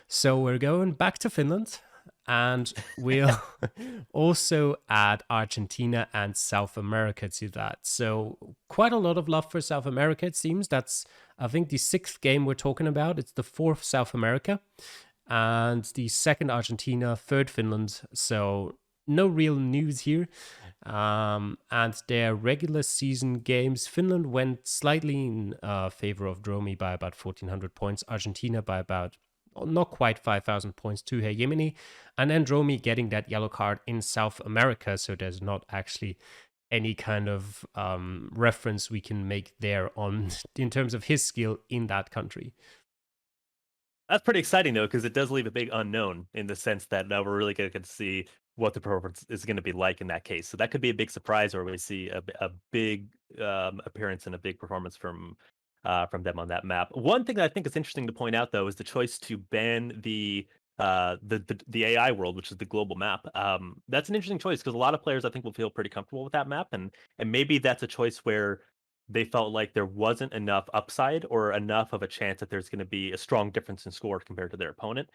So we're going back to Finland, and we'll also add Argentina and South America to that. So quite a lot of love for South America, it seems. That's, I think, the 6th game we're talking about. It's the 4th South America, and the 2nd Argentina, 3rd Finland. So no real news here. And their regular season games, Finland went slightly in favor of Dromi by about 1,400 points, Argentina by about not quite 5,000 points to Heyemine, and then Dromi getting that yellow card in South America, so there's not actually any kind of reference we can make there on in terms of his skill in that country. That's pretty exciting though, because it does leave a big unknown in the sense that now we're really going to see what the performance is going to be like in that case. So that could be a big surprise, or we see a big appearance and a big performance from them on that map. One thing that I think is interesting to point out though is the choice to ban the AI world, which is the global map. That's an interesting choice because a lot of players I think will feel pretty comfortable with that map, and maybe that's a choice where they felt like there wasn't enough upside or enough of a chance that there's going to be a strong difference in score compared to their opponent.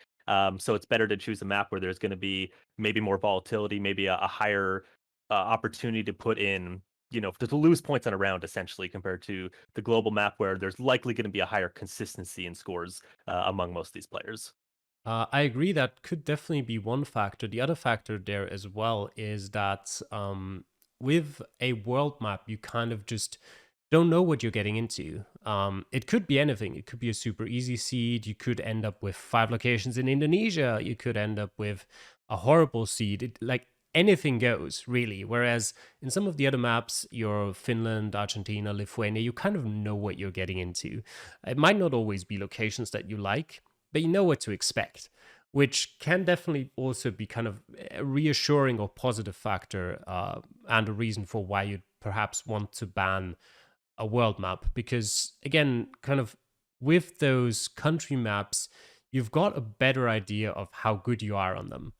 So it's better to choose a map where there's going to be maybe more volatility, maybe a higher opportunity to put in, to lose points on a round essentially compared to the global map where there's likely going to be a higher consistency in scores among most of these players. I agree. That could definitely be one factor. The other factor there as well is that with a world map, you kind of just don't know what you're getting into. It could be anything. It could be a super easy seed. You could end up with 5 locations in Indonesia. You could end up with a horrible seed. Like anything goes, really. Whereas in some of the other maps, your Finland, Argentina, Lithuania, you kind of know what you're getting into. It might not always be locations that you like, but you know what to expect, which can definitely also be kind of a reassuring or positive factor, and a reason for why you'd perhaps want to ban a world map. Because again, kind of with those country maps, you've got a better idea of how good you are on them.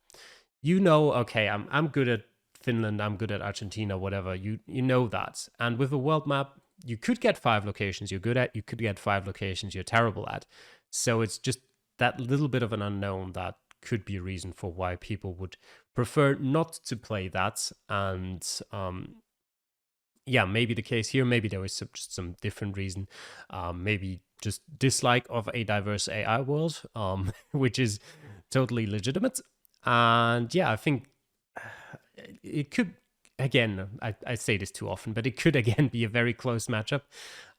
Okay, I'm good at Finland, I'm good at Argentina, whatever. You know that. And with a world map, you could get 5 locations you're good at, you could get 5 locations you're terrible at. So it's just that little bit of an unknown that could be a reason for why people would prefer not to play that. And yeah, maybe the case here. Maybe there was just some different reason. Maybe just dislike of a diverse AI world, which is totally legitimate. And yeah, I think it could, again, I say this too often, but it could again be a very close matchup.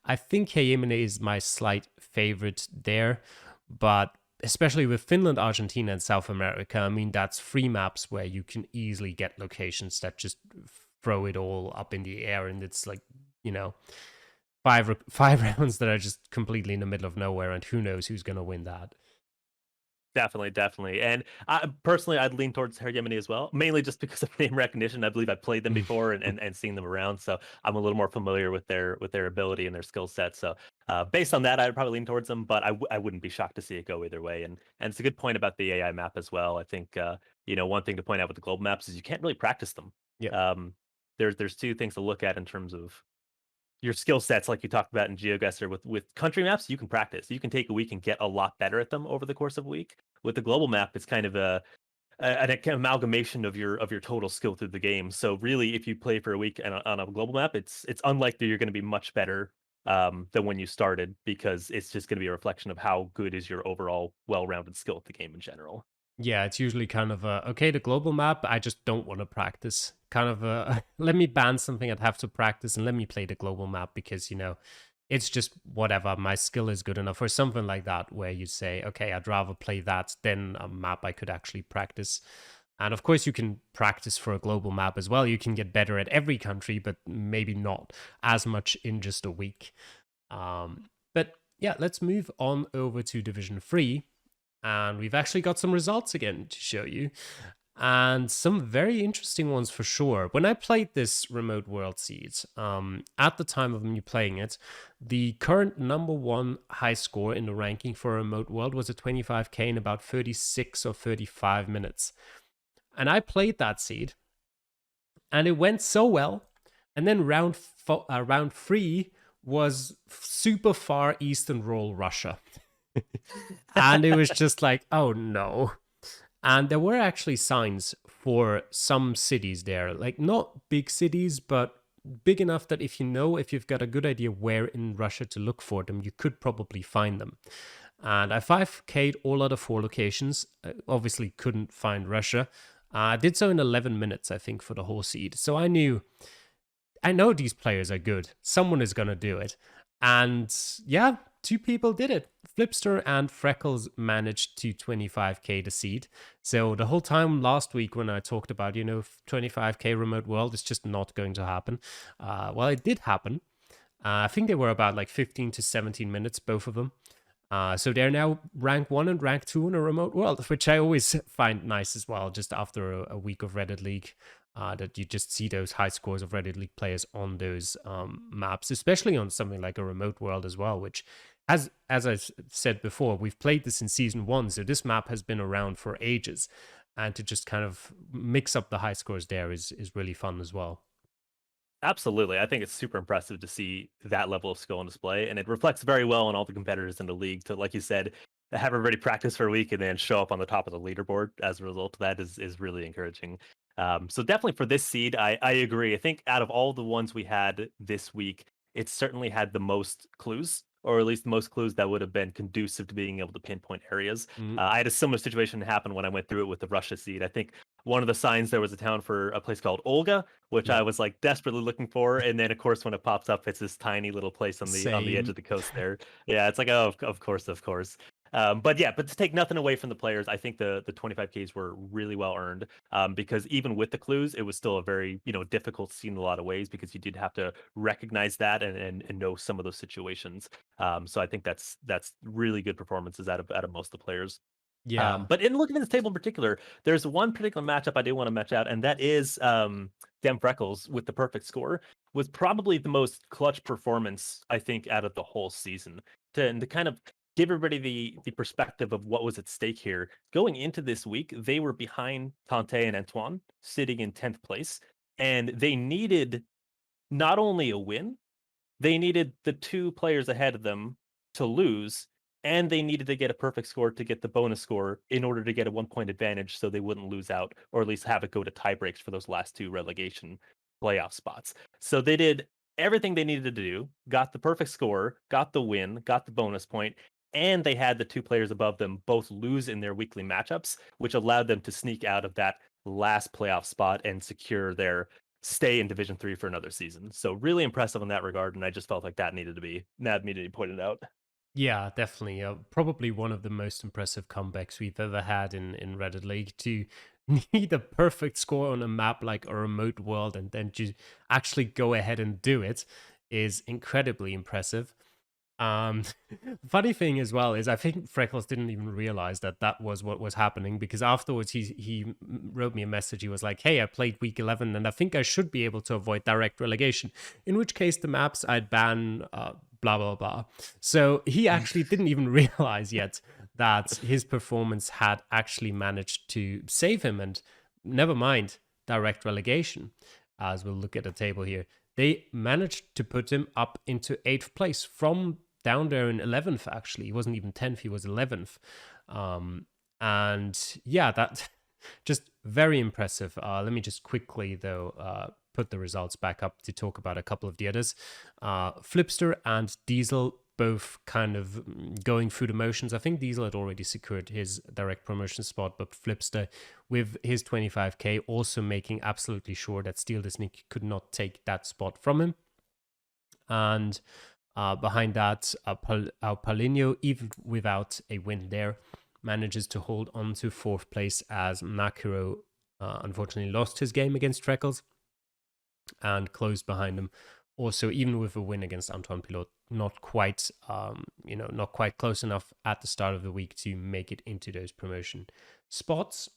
I think Heyemine is my slight favorite there, but especially with Finland, Argentina, and South America, I mean, that's 3 maps where you can easily get locations that just throw it all up in the air, and it's like, five rounds that are just completely in the middle of nowhere, and who knows who's going to win that. Definitely, definitely. And personally, I'd lean towards Hergemini as well, mainly just because of name recognition. I believe I've played them before and seen them around, so I'm a little more familiar with their ability and their skill set. So Based on that, I'd probably lean towards them, but I wouldn't be shocked to see it go either way. And it's a good point about the AI map as well. I think one thing to point out with the global maps is you can't really practice them. Yeah. Um, there's two things to look at in terms of your skill sets, like you talked about in Geoguessr. With country maps, you can practice. You can take a week and get a lot better at them over the course of a week. With the global map, it's kind of an amalgamation of your total skill through the game. So really, if you play for a week on a global map, it's unlikely you're going to be much better than when you started, because it's just going to be a reflection of how good is your overall well-rounded skill at the game in general. Yeah, it's usually kind of okay, the global map, I just don't want to practice. Kind of let me ban something I'd have to practice and let me play the global map because, it's just whatever, my skill is good enough or something like that, where you say, okay, I'd rather play that than a map I could actually practice. And of course, you can practice for a global map as well. You can get better at every country, but maybe not as much in just a week. But yeah, let's move on over to Division 3. And we've actually got some results again to show you. And some very interesting ones for sure. When I played this Remote World Seeds, at the time of me playing it, the current number one high score in the ranking for Remote World was a 25k in about 36 or 35 minutes. And I played that seed, and it went so well. And then round 3 was super far eastern rural Russia. And it was just like, oh no. And there were actually signs for some cities there, like not big cities, but big enough that if you've got a good idea where in Russia to look for them, you could probably find them. And I 5K'd all other 4 locations. I obviously couldn't find Russia. I did so in 11 minutes, I think, for the whole seed. So I know these players are good. Someone is going to do it. And yeah, 2 people did it. Flipster and Freckles managed to 25k the seed. So the whole time last week when I talked about, 25k remote world, it's just not going to happen. Well, it did happen. I think they were about like 15 to 17 minutes, both of them. So they're now rank 1 and rank 2 in a remote world, which I always find nice as well, just after a week of Reddit League. That you just see those high scores of Reddit League players on those maps, especially on something like a remote world as well, which, as I said before, we've played this in Season 1, so this map has been around for ages, and to just kind of mix up the high scores there is really fun as well. Absolutely. I think it's super impressive to see that level of skill on display, and it reflects very well on all the competitors in the league to, like you said, have everybody practice for a week and then show up on the top of the leaderboard as a result of that is really encouraging. So definitely for this seed, I agree. I think out of all the ones we had this week, it certainly had the most clues, or at least the most clues that would have been conducive to being able to pinpoint areas. Mm, I had a similar situation happen when I went through it with the Russia seed. I think one of the signs there was a town for a place called Olga, which yeah, I was like desperately looking for, and then of course when it pops up, it's this tiny little place on the edge same. of the coast there. Yeah, it's like, oh, of course, of course. But yeah, but to take nothing away from the players, I think the 25Ks were really well earned, because even with the clues, it was still a very difficult scene in a lot of ways, because you did have to recognize that and know some of those situations. So I think that's really good performances out of most of the players. Yeah. But in looking at this table in particular, there's one particular matchup I do want to match out, and that is Dem Freckles with the perfect score. Was probably the most clutch performance, I think, out of the whole season. And to kind of give everybody the perspective of what was at stake here. Going into this week, they were behind Tante and Antoine, sitting in 10th place, and they needed not only a win, they needed the 2 players ahead of them to lose, and they needed to get a perfect score to get the bonus score in order to get a 1 point advantage so they wouldn't lose out, or at least have it go to tie breaks for those last 2 relegation playoff spots. So they did everything they needed to do, got the perfect score, got the win, got the bonus point, and they had the 2 players above them both lose in their weekly matchups, which allowed them to sneak out of that last playoff spot and secure their stay in Division 3 for another season. So really impressive in that regard, and I just felt like that needed to be pointed out. Yeah, definitely. Probably one of the most impressive comebacks we've ever had in Reddit League, to need a perfect score on a map like a remote world and then just actually go ahead and do it is incredibly impressive. Um, Funny thing as well is I think Freckles didn't even realize that that was what was happening, because afterwards he wrote me a message. He was like, "Hey, I played week 11 and I think I should be able to avoid direct relegation." In which case, the maps I'd ban blah, blah, blah. So he actually didn't even realize yet that his performance had actually managed to save him, and never mind direct relegation, as we'll look at the table here. They managed to put him up into 8th place from down there in 11th, actually. He wasn't even 10th, he was 11th. And yeah, that just very impressive. Let me just quickly, though, put the results back up to talk about a couple of the others. Flipster and Diesel both kind of going through the motions. I think Diesel had already secured his direct promotion spot, but Flipster with his 25k also making absolutely sure that Steal the Sneak could not take that spot from him. And behind that, Paulinho, even without a win there, manages to hold on to 4th place as Nakiro unfortunately lost his game against Treckles and closed behind him. Also, even with a win against Antoine Pilot, not quite, not quite close enough at the start of the week to make it into those promotion spots.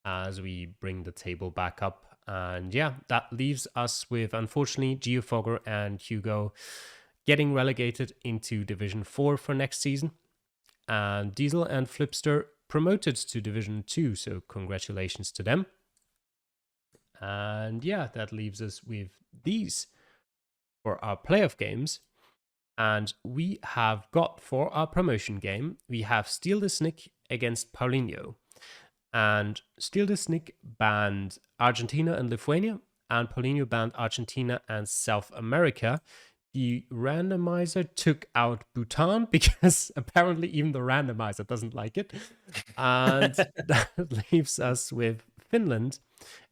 As we bring the table back up, and yeah, that leaves us with, unfortunately, Geofogger and Hugo getting relegated into Division 4 for next season, and Diesel and Flipster promoted to Division 2, so congratulations to them. And yeah, that leaves us with these for our playoff games. And we have got, for our promotion game, we have Steal the Snick against Paulinho. And Steal the Snick banned Argentina and Lithuania, and Paulinho banned Argentina and South America. The randomizer took out Bhutan because apparently even the randomizer doesn't like it. And that leaves us with Finland,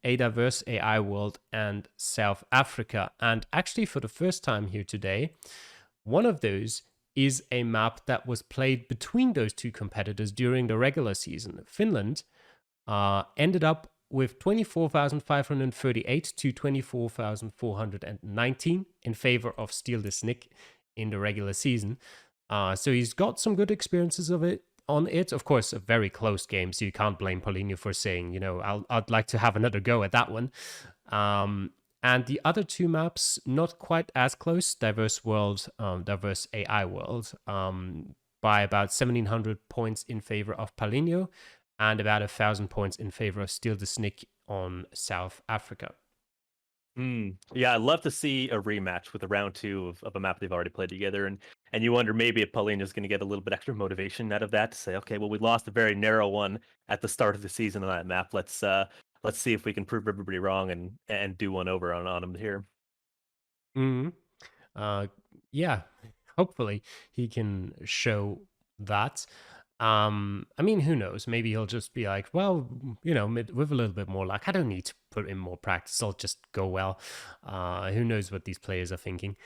a diverse AI world, and South Africa. And actually, for the first time here today, one of those is a map that was played between those two competitors during the regular season. Finland ended up with 24,538 to 24,419 in favor of Steal the Snick in the regular season. So he's got some good experiences of it on it. Of course, a very close game, so you can't blame Paulinho for saying, I'd like to have another go at that one. And the other two maps, not quite as close. Diverse World, Diverse AI World, by about 1,700 points in favor of Paulinho, and about 1,000 points in favor of Steal the Snick on South Africa. Yeah, I'd love to see a rematch with a round 2 of a map they've already played together, and you wonder maybe if Paulinho's going to get a little bit extra motivation out of that to say, okay, well, we lost a very narrow one at the start of the season on that map. Let's see if we can prove everybody wrong and do one over on him here. Yeah, hopefully he can show that. I mean, who knows? Maybe he'll just be like, well, with a little bit more luck, I don't need to put in more practice. I'll just go well. Who knows what these players are thinking?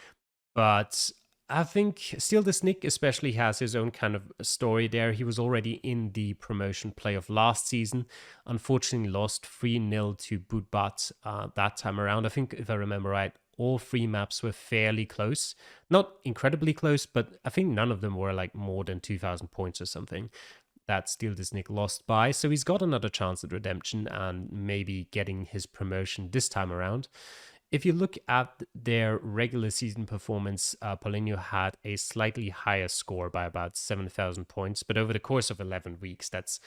But I think Steal the Snick especially has his own kind of story there. He was already in the promotion playoff last season. Unfortunately, lost 3-0 to Bootbat that time around. I think, if I remember right, all 3 maps were fairly close. Not incredibly close, but I think none of them were like more than 2,000 points or something that Steal the Snick lost by. So he's got another chance at redemption and maybe getting his promotion this time around. If you look at their regular season performance, Paulinho had a slightly higher score by about 7,000 points, but over the course of 11 weeks, that's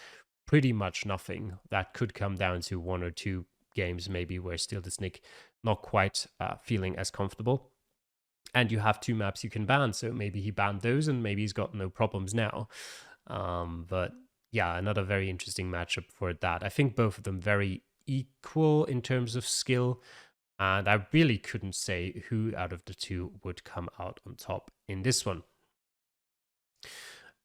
pretty much nothing. That could come down to 1 or 2 games maybe where Steal the Snick not quite feeling as comfortable. And you have 2 maps you can ban, so maybe he banned those and maybe he's got no problems now. But yeah, another very interesting matchup for that. I think both of them very equal in terms of skill, and I really couldn't say who out of the 2 would come out on top in this one.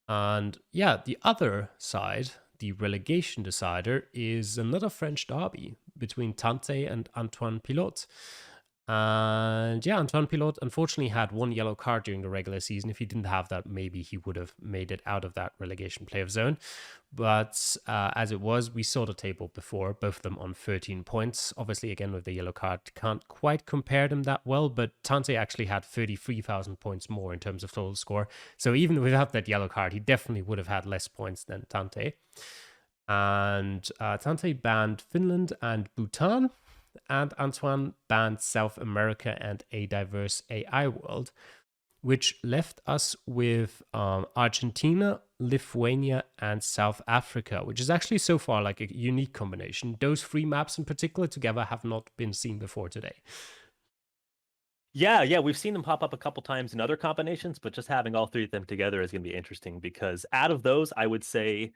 And yeah, the other side, the relegation decider, is another French derby between Tante and Antoine Pilot. And yeah, Antoine Pilot unfortunately had 1 yellow card during the regular season. If he didn't have that, maybe he would have made it out of that relegation playoff zone. But as it was, we saw the table before, both of them on 13 points. Obviously, again, with the yellow card, can't quite compare them that well, but Tante actually had 33,000 points more in terms of total score. So even without that yellow card, he definitely would have had less points than Tante. And Tante banned Finland and Bhutan, and Antoine banned South America and a diverse AI world. which left us with Argentina, Lithuania, and South Africa, which is actually so far like a unique combination. Those three maps in particular together have not been seen before today. Yeah, we've seen them pop up a couple times in other combinations, but just having all three of them together is going to be interesting because out of those, I would say,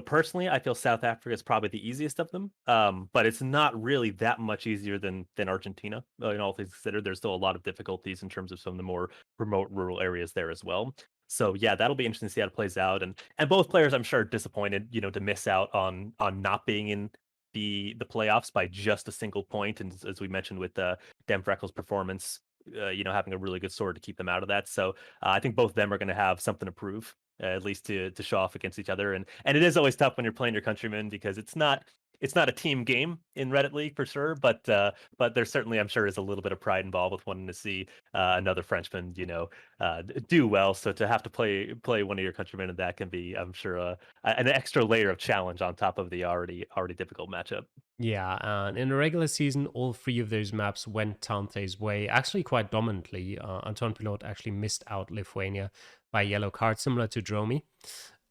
personally, I feel South Africa is probably the easiest of them. But it's not really that much easier than Argentina. In all things considered, there's still a lot of difficulties in terms of some of the more remote rural areas there as well. So yeah, that'll be interesting to see how it plays out. And both players, I'm sure, are disappointed, to miss out on not being in the playoffs by just a single point. And as we mentioned with Dan Freckles' performance, having a really good sword to keep them out of that. So I think both of them are going to have something to prove at least to show off against each other. And it is always tough when you're playing your countrymen because it's not a team game in Reddit League for sure, but there's certainly, I'm sure, is a little bit of pride involved with wanting to see another Frenchman, do well. So to have to play one of your countrymen, and that can be, I'm sure, an extra layer of challenge on top of the already difficult matchup. Yeah, and in the regular season, all three of those maps went Tante's way, actually quite dominantly. Anton Pilot actually missed out Lithuania by a yellow card, similar to Dromi.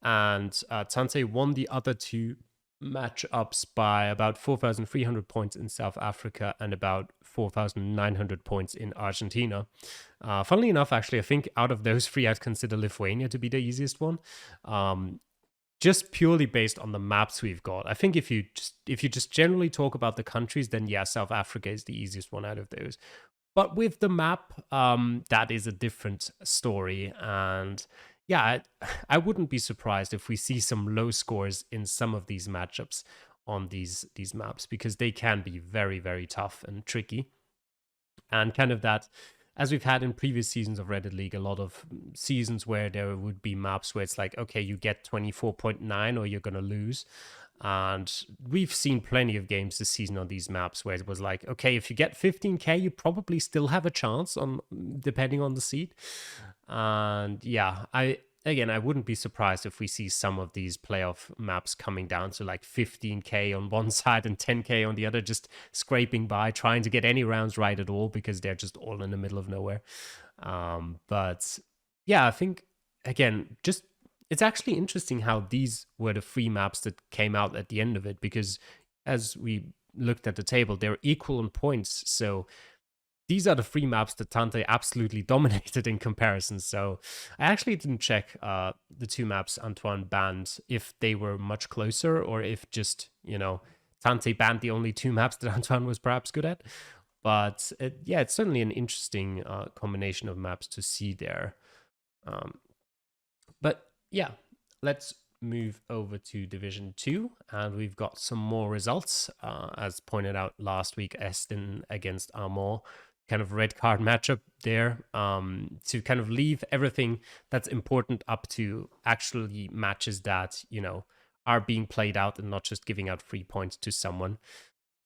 And Tante won the other two matchups by about 4,300 points in South Africa and about 4,900 points in Argentina. Funnily enough, actually, I think out of those three, I'd consider Lithuania to be the easiest one. Just purely based on the maps we've got. I think if you just generally talk about the countries, then yeah, South Africa is the easiest one out of those. But with the map, that is a different story. And yeah, I wouldn't be surprised if we see some low scores in some of these matchups on these maps because they can be very, very tough and tricky. And kind of that, as we've had in previous seasons of Reddit League, a lot of seasons where there would be maps where it's like, okay, you get 24.9 or you're going to lose. And we've seen plenty of games this season on these maps where it was like, okay, if you get 15k, you probably still have a chance on depending on the seed. And yeah, I wouldn't be surprised if we see some of these playoff maps coming down to like 15k on one side and 10k on the other, just scraping by, trying to get any rounds right at all because they're just all in the middle of nowhere. But yeah, I think again, just it's actually interesting how these were the three maps that came out at the end of it because as we looked at the table, they're equal in points. So these are the three maps that Tante absolutely dominated in comparison. So I actually didn't check the two maps Antoine banned if they were much closer or if just, Tante banned the only two maps that Antoine was perhaps good at. But it's certainly an interesting combination of maps to see there. But yeah, let's move over to Division 2, and we've got some more results. As pointed out last week, Estin against Armor, kind of red card matchup there, to kind of leave everything that's important up to actually matches that, are being played out and not just giving out free points to someone.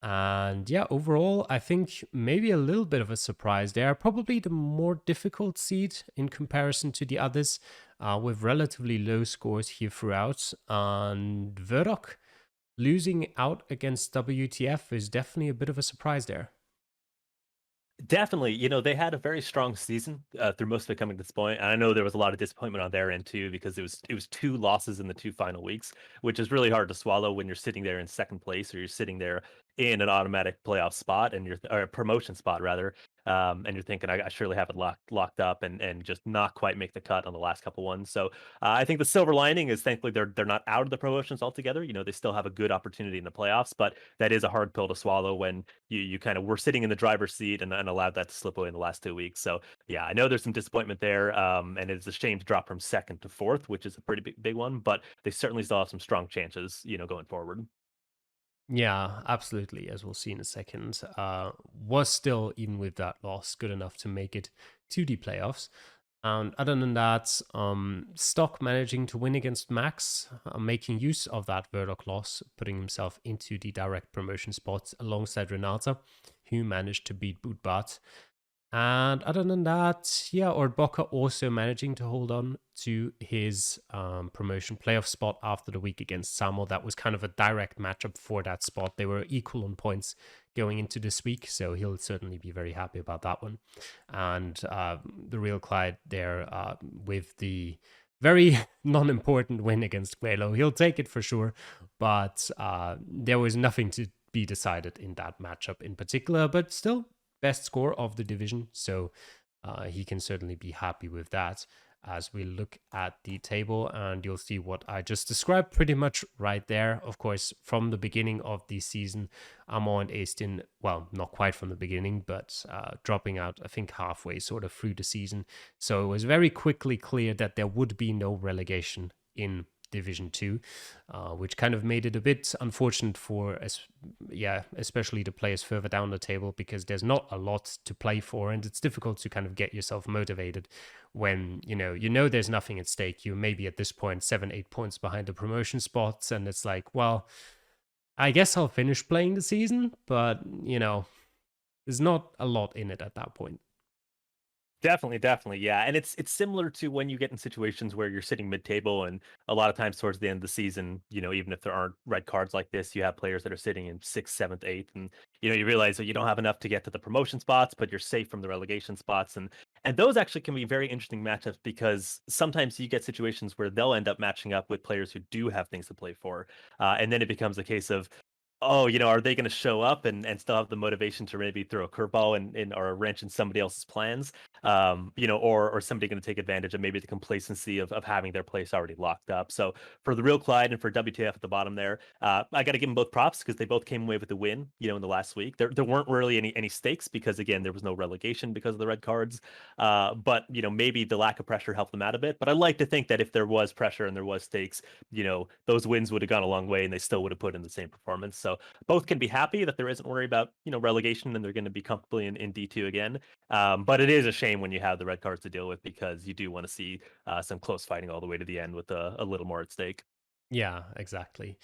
And yeah, overall, I think maybe a little bit of a surprise there. Probably the more difficult seed in comparison to the others, with relatively low scores here throughout. And Verdok losing out against WTF is definitely a bit of a surprise there. Definitely, they had a very strong season through most of it coming to this point, and I know there was a lot of disappointment on their end too because it was two losses in the two final weeks, which is really hard to swallow when you're sitting there in second place or you're sitting there in an automatic playoff spot and or a promotion spot rather, and you're thinking I surely have it locked up and just not quite make the cut on the last couple ones. So I think the silver lining is thankfully they're not out of the promotions altogether. They still have a good opportunity in the playoffs, but that is a hard pill to swallow when you kind of were sitting in the driver's seat and allowed that to slip away in the last 2 weeks. So yeah, I know there's some disappointment there, and it's a shame to drop from second to fourth, which is a pretty big one. But they certainly still have some strong chances, going forward. Yeah, absolutely. As we'll see in a second, was still, even with that loss, good enough to make it to the playoffs. And other than that, Stock managing to win against Max, making use of that Verdok loss, putting himself into the direct promotion spots alongside Renata, who managed to beat Bootbart. And other than that, yeah, Ordboka also managing to hold on to his promotion playoff spot after the week against Samo. That was kind of a direct matchup for that spot. They were equal on points going into this week, so he'll certainly be very happy about that one. And the real Clyde there with the very non-important win against Guelo. He'll take it for sure, but there was nothing to be decided in that matchup in particular, but still best score of the division, so he can certainly be happy with that. As we look at the table, and you'll see what I just described pretty much right there. Of course, from the beginning of the season, Amo and Aistin, well, not quite from the beginning, but dropping out, I think, halfway sort of through the season. So it was very quickly clear that there would be no relegation in Division 2, which kind of made it a bit unfortunate for, especially the players further down the table, because there's not a lot to play for, and it's difficult to kind of get yourself motivated when you know there's nothing at stake. You maybe at this point 7-8 points behind the promotion spots, and it's like, well, I guess I'll finish playing the season, but there's not a lot in it at that point. Definitely, definitely, yeah, and it's similar to when you get in situations where you're sitting mid-table, and a lot of times towards the end of the season, even if there aren't red cards like this, you have players that are sitting in 6th, 7th, 8th, and you realize that you don't have enough to get to the promotion spots, but you're safe from the relegation spots, and those actually can be very interesting matchups because sometimes you get situations where they'll end up matching up with players who do have things to play for, and then it becomes a case of, oh, are they going to show up and still have the motivation to maybe throw a curveball and or a wrench in somebody else's plans, or somebody going to take advantage of maybe the complacency of having their place already locked up. So for the real Clyde and for WTF at the bottom there, I got to give them both props because they both came away with the win. In the last week, there weren't really any stakes because again there was no relegation because of the red cards. But maybe the lack of pressure helped them out a bit. But I like to think that if there was pressure and there was stakes, those wins would have gone a long way and they still would have put in the same performance. So both can be happy that there isn't worry about relegation and they're going to be comfortably in D2 again. But it is a shame when you have the red cards to deal with because you do want to see some close fighting all the way to the end with a little more at stake. Yeah, exactly.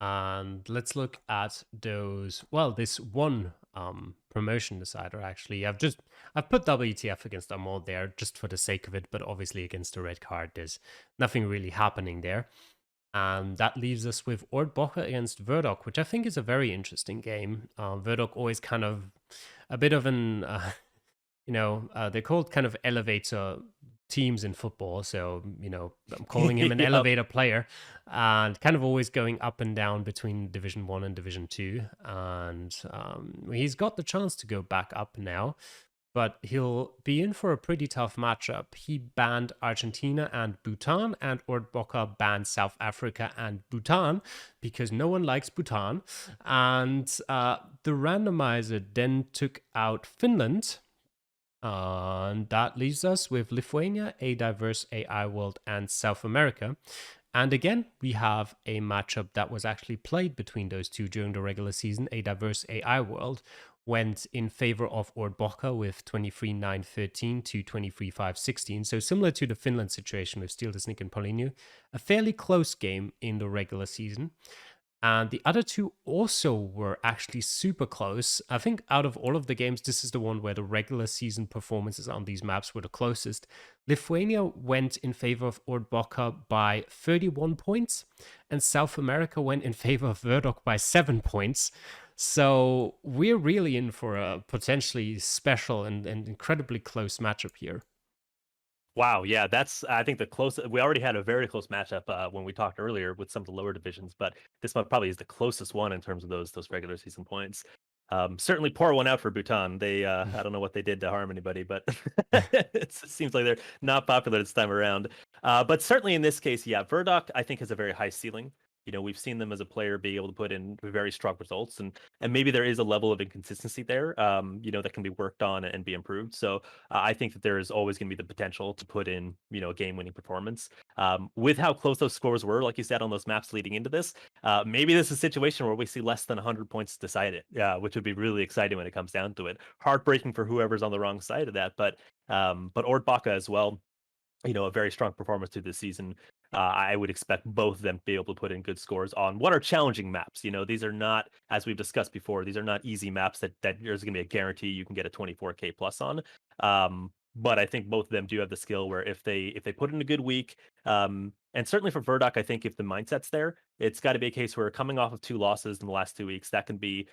And let's look at those. Well, this one promotion decider actually. I've put WTF against Amol there just for the sake of it, but obviously against the red card, there's nothing really happening there. And that leaves us with Ordbocha against Verdok, which I think is a very interesting game. Verdok always kind of a bit of an they're called kind of elevator teams in football. So, I'm calling him an Yep. elevator player, and kind of always going up and down between Division 1 and Division 2. And he's got the chance to go back up now, but he'll be in for a pretty tough matchup. He banned Argentina and Bhutan, and Ordboka banned South Africa and Bhutan because no one likes Bhutan. And the randomizer then took out Finland, and that leaves us with Lithuania, a diverse AI world, and South America. And again, we have a matchup that was actually played between those two during the regular season. A diverse AI world went in favor of Ordboka with 23-9-13 to 23-5-16. So similar to the Finland situation with Steel Snick and Polinu, a fairly close game in the regular season. And the other two also were actually super close. I think out of all of the games, this is the one where the regular season performances on these maps were the closest. Lithuania went in favor of Ordboka by 31 points, and South America went in favor of Verdok by 7 points. So we're really in for a potentially special and incredibly close matchup here. Wow, yeah, that's I think the closest. We already had a very close matchup when we talked earlier with some of the lower divisions, but this one probably is the closest one in terms of those regular season points. Certainly pour one out for Bhutan. They I don't know what they did to harm anybody, but it seems like they're not popular this time around. But certainly in this case, yeah, Verdok I think has a very high ceiling. We've seen them as a player be able to put in very strong results, and maybe there is a level of inconsistency there, that can be worked on and be improved. So I think that there is always going to be the potential to put in, a game-winning performance. With how close those scores were, like you said, on those maps leading into this, maybe this is a situation where we see less than 100 points decide it, which would be really exciting when it comes down to it. Heartbreaking for whoever's on the wrong side of that, but Ordbaka as well, a very strong performance through this season. I would expect both of them to be able to put in good scores on what are challenging maps. These are not, as we've discussed before, these are not easy maps that there's going to be a guarantee you can get a 24K plus on. But I think both of them do have the skill where if they put in a good week, and certainly for Verdock, I think if the mindset's there, it's got to be a case where coming off of 2 losses in the last 2 weeks, that can be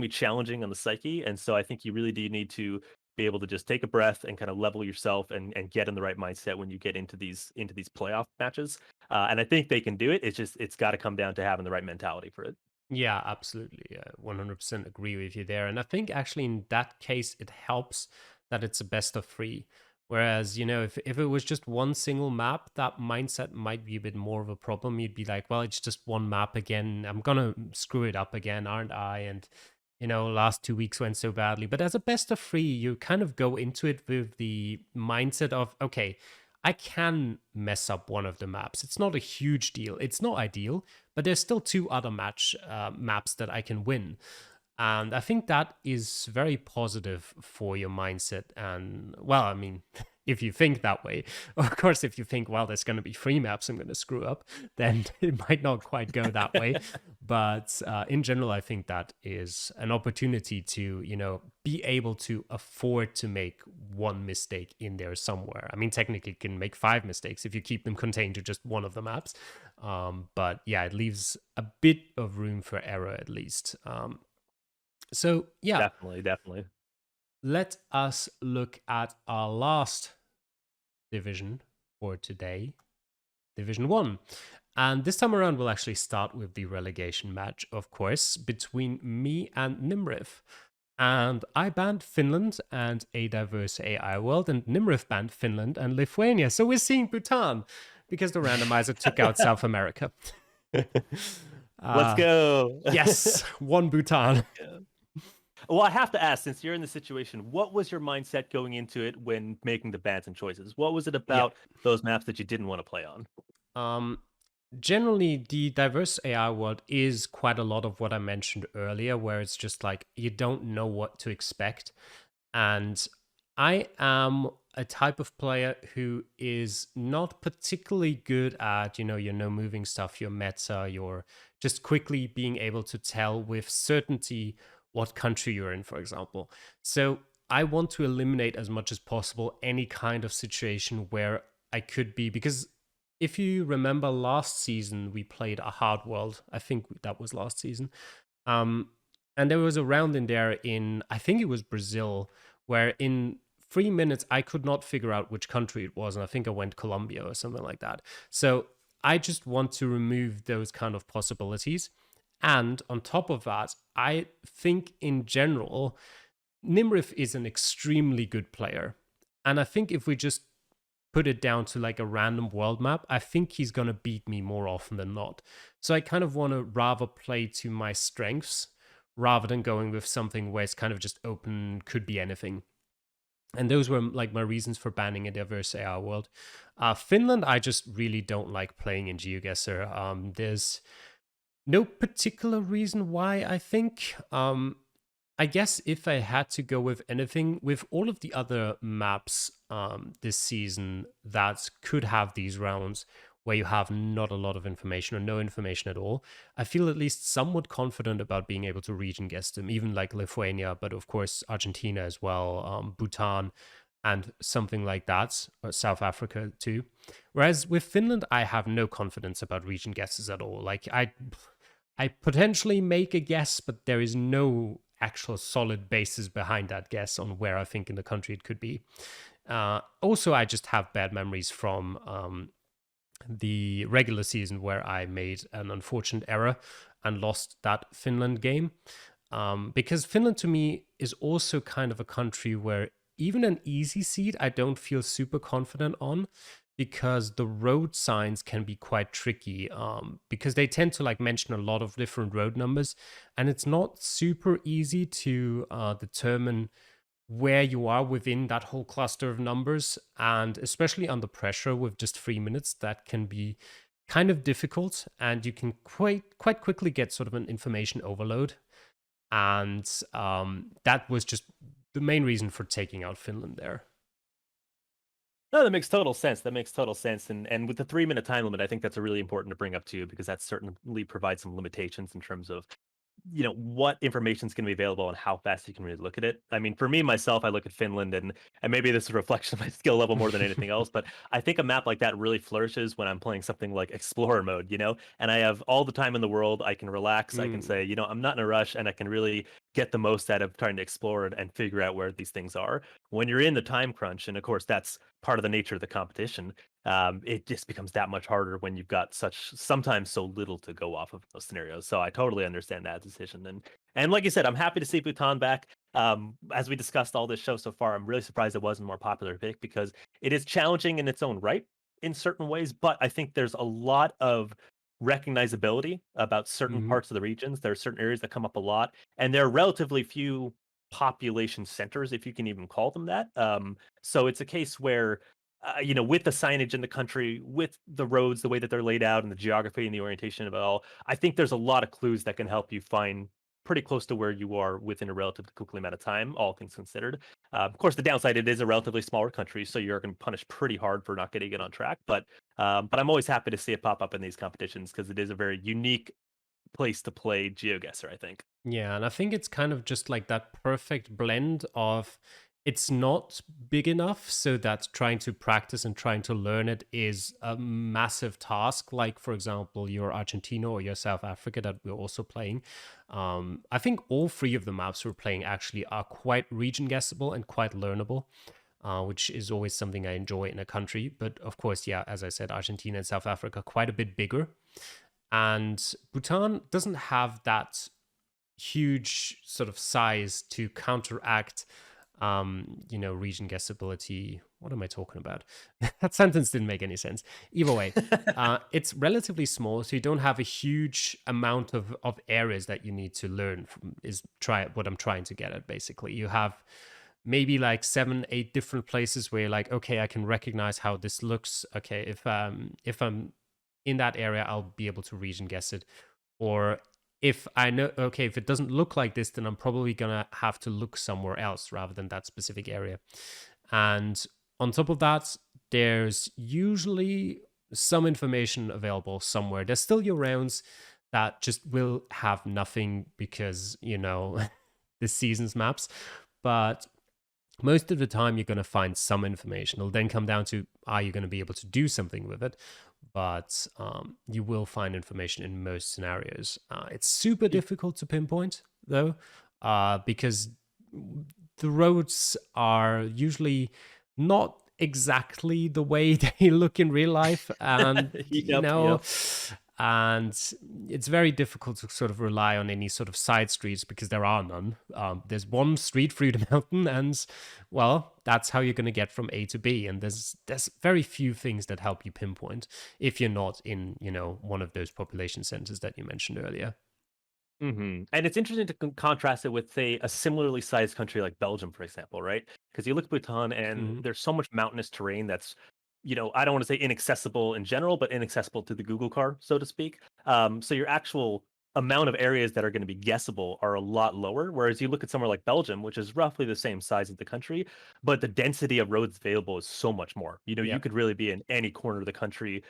challenging on the psyche. And so I think you really do need to be able to just take a breath and kind of level yourself and get in the right mindset when you get into these playoff matches. And I think they can do it. It's got to come down to having the right mentality for it. Yeah, absolutely. 100% agree with you there. And I think actually in that case, it helps that it's a best of three. Whereas, if it was just one single map, that mindset might be a bit more of a problem. You'd be like, well, it's just one map again. I'm going to screw it up again, aren't I? And, last 2 weeks went so badly. But as a best of three, you kind of go into it with the mindset of, okay, I can mess up one of the maps. It's not a huge deal. It's not ideal, but there's still two other maps that I can win. And I think that is very positive for your mindset. And, well, I mean, if you think that way, of course, if you think, well, there's going to be 3 maps I'm going to screw up, then it might not quite go that way. But in general, I think that is an opportunity to, be able to afford to make one mistake in there somewhere. I mean, technically, you can make 5 mistakes if you keep them contained to just one of the maps. But yeah, it leaves a bit of room for error at least. So, yeah, Definitely, definitely. let us look at our last division for today, Division 1. And this time around, we'll actually start with the relegation match, of course, between me and Nimriv. And I banned Finland and a diverse AI world, and Nimriv banned Finland and Lithuania. So we're seeing Bhutan because the randomizer took out South America. Let's uh, go. yes, one Bhutan. Yeah. Well, I have to ask, since you're in the situation, what was your mindset going into it when making the bans and choices? What was it Yeah. about those maps that you didn't want to play on? Um, Generally, the diverse AI world is quite a lot of what I mentioned earlier, where it's just like you don't know what to expect. And I am a type of player who is not particularly good at, your no moving stuff, your meta, your just quickly being able to tell with certainty what country you're in, for example. So I want to eliminate as much as possible any kind of situation where I could be, because if you remember last season, we played a hard world. I think that was last season. Um, and there was a round in there in, I think it was Brazil, where in 3 minutes I could not figure out which country it was. And I think I went Colombia or something like that. So I just want to remove those kind of possibilities. And on top of that, I think in general, Nimrif is an extremely good player. And I think if we just put it down to like a random world map, I think he's going to beat me more often than not. So I kind of want to rather play to my strengths rather than going with something where it's kind of just open, could be anything. And those were like my reasons for banning a diverse AR world. Finland, I just really don't like playing in Geoguessr. There's no particular reason why, I think. I guess if I had to go with anything, with all of the other maps this season that could have these rounds where you have not a lot of information or no information at all, I feel at least somewhat confident about being able to region guess them, even like Lithuania, but of course Argentina as well, Bhutan, and something like that, or South Africa too. Whereas with Finland, I have no confidence about region guesses at all. Like I potentially make a guess, but there is no actual solid basis behind that guess on where I think in the country it could be. Also, I just have bad memories from the regular season where I made an unfortunate error and lost that Finland game. Because Finland to me is also kind of a country where even an easy seed I don't feel super confident on, because the road signs can be quite tricky, because they tend to like mention a lot of different road numbers, and it's not super easy to determine where you are within that whole cluster of numbers. And especially under pressure with just 3 minutes, that can be kind of difficult, and you can quite quickly get sort of an information overload. And that was just the main reason for taking out Finland there. No, that makes total sense. That makes total sense. And with the 3 minute time limit, I think that's a really important to bring up too, because that certainly provides some limitations in terms of what information is going to be available and how fast you can really look at it. I mean, for me myself, I look at Finland, and maybe this is a reflection of my skill level more than anything else, but I think a map like that really flourishes when I'm playing something like explorer mode, and I have all the time in the world. I can relax, I can Mm, say, I'm not in a rush, and I can really get the most out of trying to explore and figure out where these things are. When you're in the time crunch, and of course that's part of the nature of the competition, it just becomes that much harder when you've got sometimes so little to go off of those scenarios. So I totally understand that decision. And like you said, I'm happy to see Bhutan back. As we discussed all this show so far, I'm really surprised it wasn't a more popular pick because it is challenging in its own right in certain ways, but I think there's a lot of recognizability about certain mhm. parts of the regions. There are certain areas that come up a lot, and there are relatively few population centers, if you can even call them that. So it's a case where with the signage in the country, with the roads, the way that they're laid out, and the geography and the orientation of it all, I think there's a lot of clues that can help you find pretty close to where you are within a relatively quickly amount of time, all things considered. Of course, the downside, it is a relatively smaller country, so you're going to punish pretty hard for not getting it on track. But I'm always happy to see it pop up in these competitions because it is a very unique place to play GeoGuessr, I think. Yeah, and I think it's kind of just like that perfect blend of it's not big enough so that trying to practice and trying to learn it is a massive task. Like, for example, your Argentina or your South Africa that we're also playing. I think all three of the maps we're playing actually are quite region guessable and quite learnable. Which is always something I enjoy in a country. But of course, yeah, as I said, Argentina and South Africa quite a bit bigger. And Bhutan doesn't have that huge sort of size to counteract region guessability. What am I talking about? That sentence didn't make any sense. Either way, it's relatively small, so you don't have a huge amount of areas that you need to learn from, is try what I'm trying to get at basically. You have maybe like 7 8 different places where you're like, okay, I can recognize how this looks. Okay, if I'm in that area, I'll be able to region guess it. Or if I know, okay, if it doesn't look like this, then I'm probably gonna have to look somewhere else rather than that specific area. And on top of that, there's usually some information available somewhere. There's still your rounds that just will have nothing because, the season's maps. But most of the time, you're going to find some information. It'll then come down to are you going to be able to do something with it? But you will find information in most scenarios. It's super difficult to pinpoint, though, because the roads are usually not exactly the way they look in real life. And, Yep. and it's very difficult to sort of rely on any sort of side streets because there are none. There's one street through the mountain, and well, that's how you're going to get from A to B. And there's very few things that help you pinpoint if you're not in one of those population centers that you mentioned earlier. And it's interesting to contrast it with, say, a similarly sized country like Belgium, for example, right? Because you look at Bhutan and Mhm. there's so much mountainous terrain that's, I don't want to say inaccessible in general, but inaccessible to the Google car, so to speak. So your actual amount of areas that are going to be guessable are a lot lower. Whereas you look at somewhere like Belgium, which is roughly the same size as the country, but the density of roads available is so much more. You Yep. could really be in any corner of the country.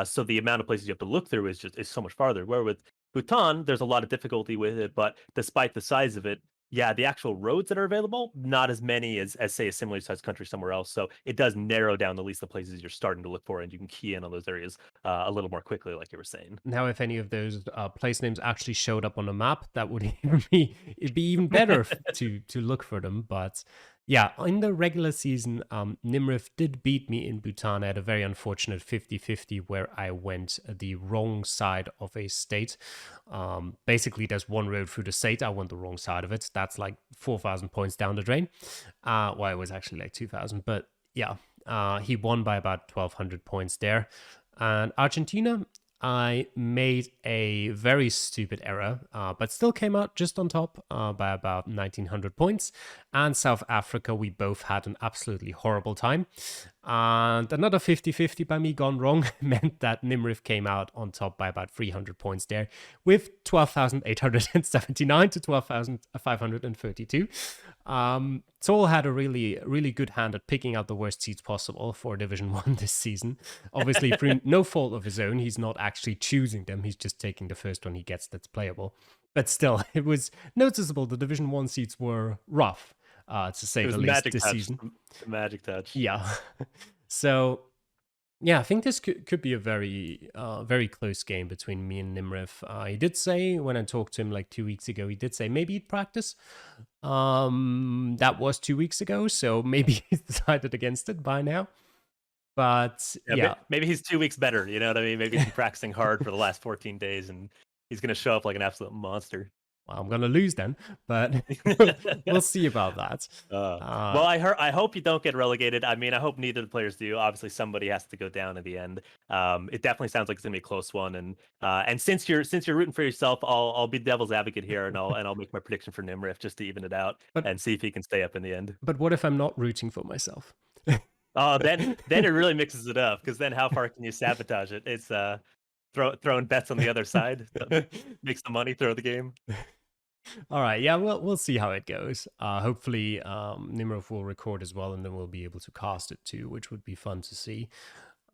So the amount of places you have to look through is so much farther. Where with Bhutan, there's a lot of difficulty with it, but despite the size of it, yeah, the actual roads that are available, not as many as say a similarly sized country somewhere else. So it does narrow down the list of places you're starting to look for, and you can key in on those areas a little more quickly, like you were saying. Now, if any of those place names actually showed up on a map, that would even be it'd be even better to look for them. But yeah, in the regular season, Nimrif did beat me in Bhutan. I had a very unfortunate 50-50 where I went the wrong side of a state. Basically, there's one road through the state. I went the wrong side of it. That's like 4,000 points down the drain. Well, it was actually like 2,000, but yeah, he won by about 1,200 points there. And Argentina, I made a very stupid error, but still came out just on top by about 1,900 points. And South Africa, we both had an absolutely horrible time. And another 50-50 by me gone wrong meant that Nimrif came out on top by about 300 points there, with 12,879 to 12,532. Seoul had a really good hand at picking out the worst seeds possible for Division One this season. Obviously, through no fault of his own, he's not actually choosing them. He's just taking the first one he gets that's playable. But still, it was noticeable the Division One seats were rough, to say It the was least, magic this touch, season. the magic touch. Yeah. So yeah, I think this could be a very close game between me and Nimrif. He did say when I talked to him like 2 weeks ago, he did say maybe he'd practice. That was 2 weeks ago, so maybe he's decided against it by now. But Yeah, yeah, maybe he's 2 weeks better. You know what I mean? Maybe he's been practicing hard for the last 14 days, and he's gonna show up like an absolute monster. well, I'm gonna lose then, but we'll see about that. Well, I hope you don't get relegated. I mean, I hope neither of the players do. Obviously, somebody has to go down at the end. It definitely sounds like it's gonna be a close one. And since you're rooting for yourself, I'll be devil's advocate here, and I'll make my prediction for Nimrif just to even it out but and see if he can stay up in the end. but what if I'm not rooting for myself? Oh, then it really mixes it up because then how far can you sabotage it? It's throwing bets on the other side, makes the money, throw the game. All right, yeah, we'll see how it goes. Hopefully, Nimrov will record as well, and then we'll be able to cast it too, which would be fun to see.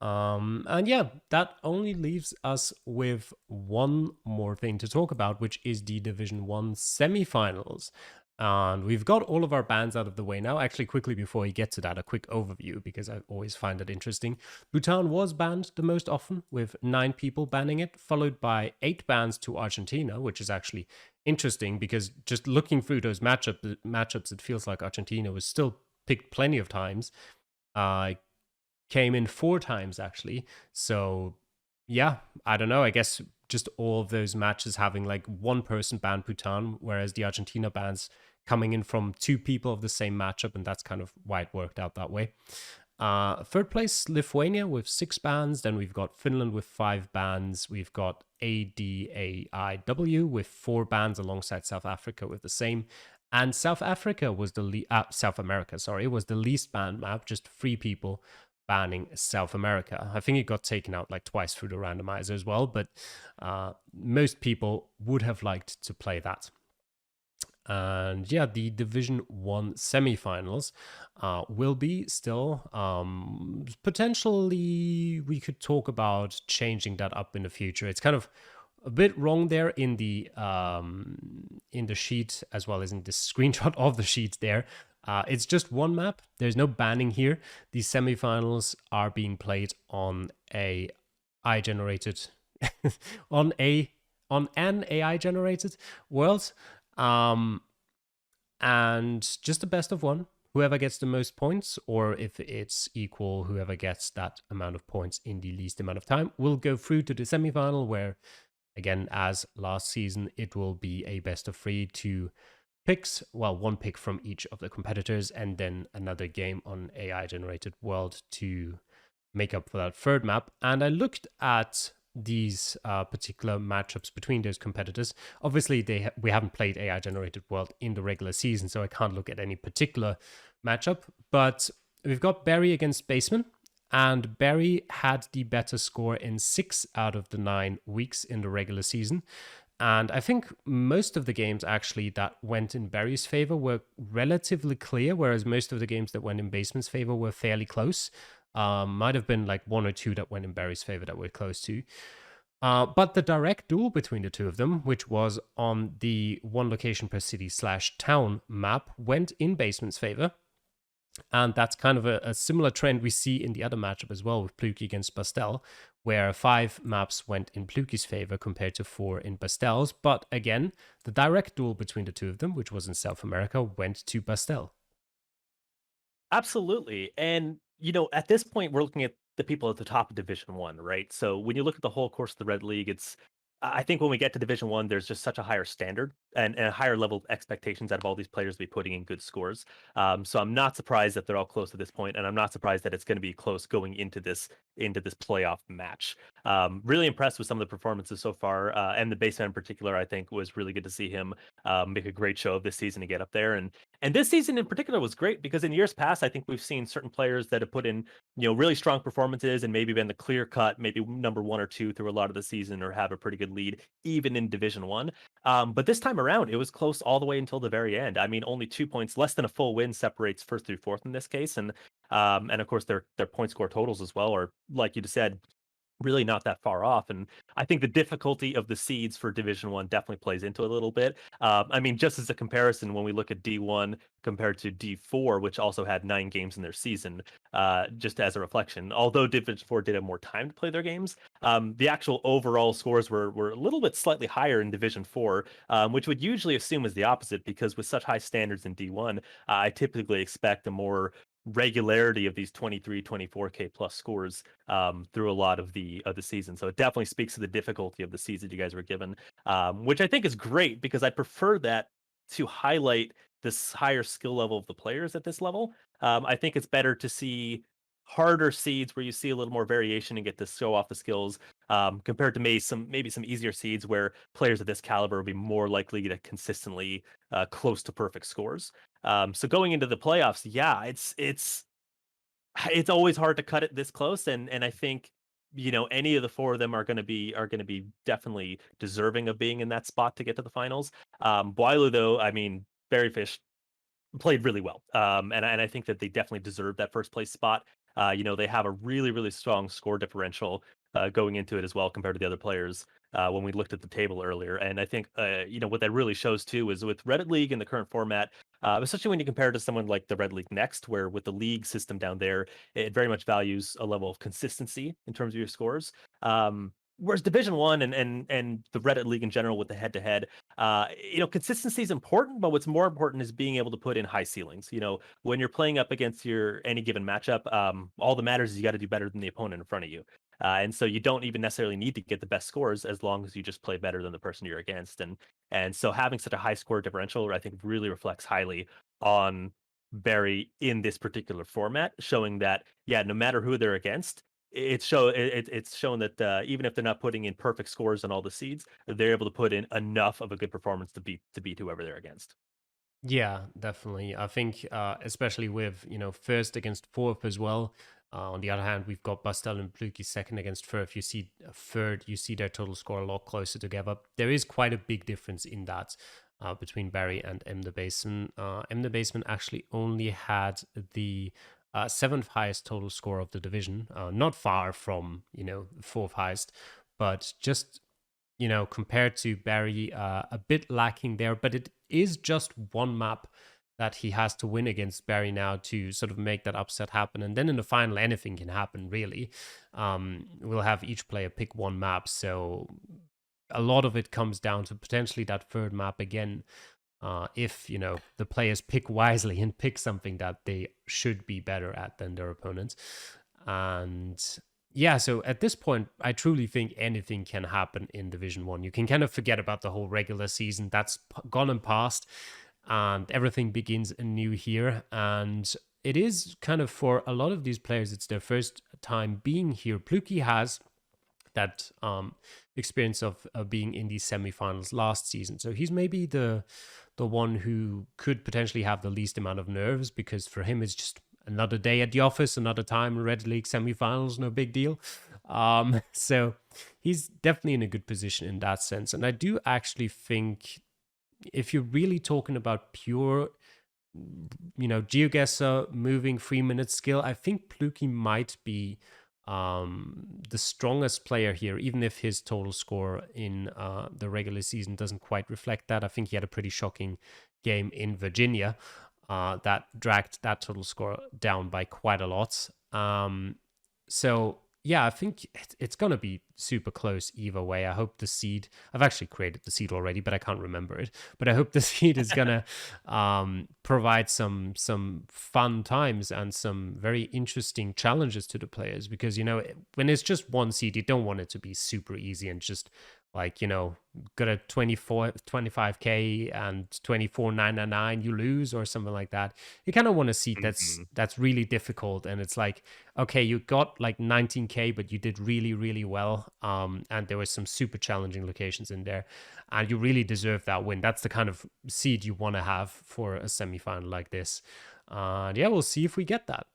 And yeah, that only leaves us with one more thing to talk about, which is the Division 1 semifinals. And we've got all of our bans out of the way now. Actually, quickly before we get to that, a quick overview, because I always find that interesting. Bhutan was banned the most often, with 9 people banning it, followed by 8 bans to Argentina, which is actually interesting because just looking through those matchups, it feels like Argentina was still picked plenty of times. Came in 4 times actually. So yeah, I don't know. I guess just all of those matches having like one person ban Bhutan, whereas the Argentina bans coming in from 2 people of the same matchup, and that's kind of why it worked out that way. Third place, Lithuania with 6 bans. Then we've got Finland with 5 bans. We've got ADAIW with 4 bans alongside South Africa with the same. And South Africa was South America, sorry, was the least banned map, just 3 people banning South America. I think it got taken out like twice through the randomizer as well, but most people would have liked to play that. And yeah, the Division 1 semifinals will be still potentially we could talk about changing that up in the future. It's kind of a bit wrong there in the sheet as well as in the screenshot of the sheet there. It's just one map. There's no banning here. These semifinals are being played on a AI generated on an AI generated world. And just a best of one. Whoever gets the most points, or if it's equal, whoever gets that amount of points in the least amount of time will go through to the semifinal, where, again, as last season, it will be a best of 3 2 picks. Well, 1 pick from each of the competitors, and then another game on AI generated world to make up for that third map. And I looked at these particular matchups between those competitors. Obviously, we haven't played AI generated world in the regular season, so I can't look at any particular matchup. But we've got Barry against Baseman, and Barry had the better score in 6 out of the 9 weeks in the regular season. And I think most of the games actually that went in Barry's favor were relatively clear, whereas most of the games that went in Baseman's favor were fairly close. Might have been like 1 or 2 that went in Barry's favor that were close to. But the direct duel between the 2 of them, which was on the 1 location per city / town map, went in Baseman's favor. And that's kind of a similar trend we see in the other matchup as well with Pluki against Bastel, where 5 maps went in Pluki's favor compared to 4 in Bastel's. But again, the direct duel between the 2 of them, which was in South America, went to Bastel. Absolutely. And at this point, we're looking at the people at the top of Division 1, right? So when you look at the whole course of the Red League, I think when we get to Division 1, there's just such a higher standard and a higher level of expectations out of all these players to be putting in good scores. So I'm not surprised that they're all close at this point, and I'm not surprised that it's going to be close going into this playoff match. Really impressed with some of the performances so far, and the baseman in particular. I think was really good to see him make a great show of this season to get up there, and this season in particular was great because in years past, I think we've seen certain players that have put in really strong performances and maybe been the clear cut, maybe number 1 or 2 through a lot of the season, or have a pretty good lead even in Division 1. But this time around, it was close all the way until the very end. I mean, only 2 points, less than a full win separates first through fourth in this case, and of course their point score totals as well are, like you just said, really not that far off. And I think the difficulty of the seeds for Division One definitely plays into it a little bit. I mean, just as a comparison, when we look at D1 compared to D4, which also had 9 games in their season, just as a reflection, although Division Four did have more time to play their games, the actual overall scores were a little bit slightly higher in Division Four, which would usually assume is the opposite because with such high standards in D1, I typically expect a more regularity of these 23 24k plus scores through a lot of the season. So it definitely speaks to the difficulty of the season you guys were given, which I think is great because I prefer that to highlight this higher skill level of the players at this level. I think it's better to see harder seeds where you see a little more variation and get to show off the skills, compared to maybe some easier seeds where players of this caliber will be more likely to consistently close to perfect scores. So going into the playoffs, yeah, it's always hard to cut it this close, and I think any of the four of them are going to be definitely deserving of being in that spot to get to the finals. Boilu, though, I mean, Berryfish played really well. And I think that they definitely deserve that first place spot. They have a really, really strong score differential going into it as well compared to the other players when we looked at the table earlier. And I think, what that really shows too is with Reddit League in the current format, especially when you compare it to someone like the Red League Next, where with the league system down there, it very much values a level of consistency in terms of your scores. Whereas Division One and the Reddit League in general with the head to head, consistency is important, but what's more important is being able to put in high ceilings. When you're playing up against your any given matchup, all that matters is you got to do better than the opponent in front of you. And so you don't even necessarily need to get the best scores as long as you just play better than the person you're against. And so having such a high score differential, I think, really reflects highly on Barry in this particular format, showing that yeah, no matter who they're against, it's shown that even if they're not putting in perfect scores on all the seeds, they're able to put in enough of a good performance to beat whoever they're against. Yeah, definitely. I think, especially with first against fourth as well. On the other hand, we've got Bastel and Pluki second against Firth. You see third, you see their total score a lot closer together. There is quite a big difference in that between Barry and M the Basement. M the Basement actually only had the seventh highest total score of the division, not far from fourth highest, but just compared to Barry, a bit lacking there. But it is just one map that he has to win against Barry now to sort of make that upset happen. And then in the final, anything can happen, really. We'll have each player pick one map. So a lot of it comes down to potentially that third map again. If the players pick wisely and pick something that they should be better at than their opponents. And yeah, so at this point, I truly think anything can happen in Division One. You can kind of forget about the whole regular season. That's gone and past, and everything begins anew here. And it is kind of, for a lot of these players, it's their first time being here. Pluki has that experience of being in these semifinals last season, so he's maybe the one who could potentially have the least amount of nerves, because for him it's just another day at the office, another time Red League semifinals, no big deal. So he's definitely in a good position in that sense. And I do actually think, if you're really talking about pure, Geoguessr moving 3 minute skill, I think Pluki might be the strongest player here, even if his total score in the regular season doesn't quite reflect that. I think he had a pretty shocking game in Virginia that dragged that total score down by quite a lot. So yeah, I think it's going to be super close either way. I hope the seed, I've actually created the seed already, but I can't remember it. But I hope the seed is going to provide some fun times and some very interesting challenges to the players, because, when it's just one seed, you don't want it to be super easy and just like, got a 25k and 24,999, you lose or something like that. You kind of want to see Mhm. that's really difficult, and it's like, okay, you got like 19k, but you did really, really well, and there were some super challenging locations in there, and you really deserve that win. That's the kind of seed you want to have for a semifinal like this. And yeah, we'll see if we get that.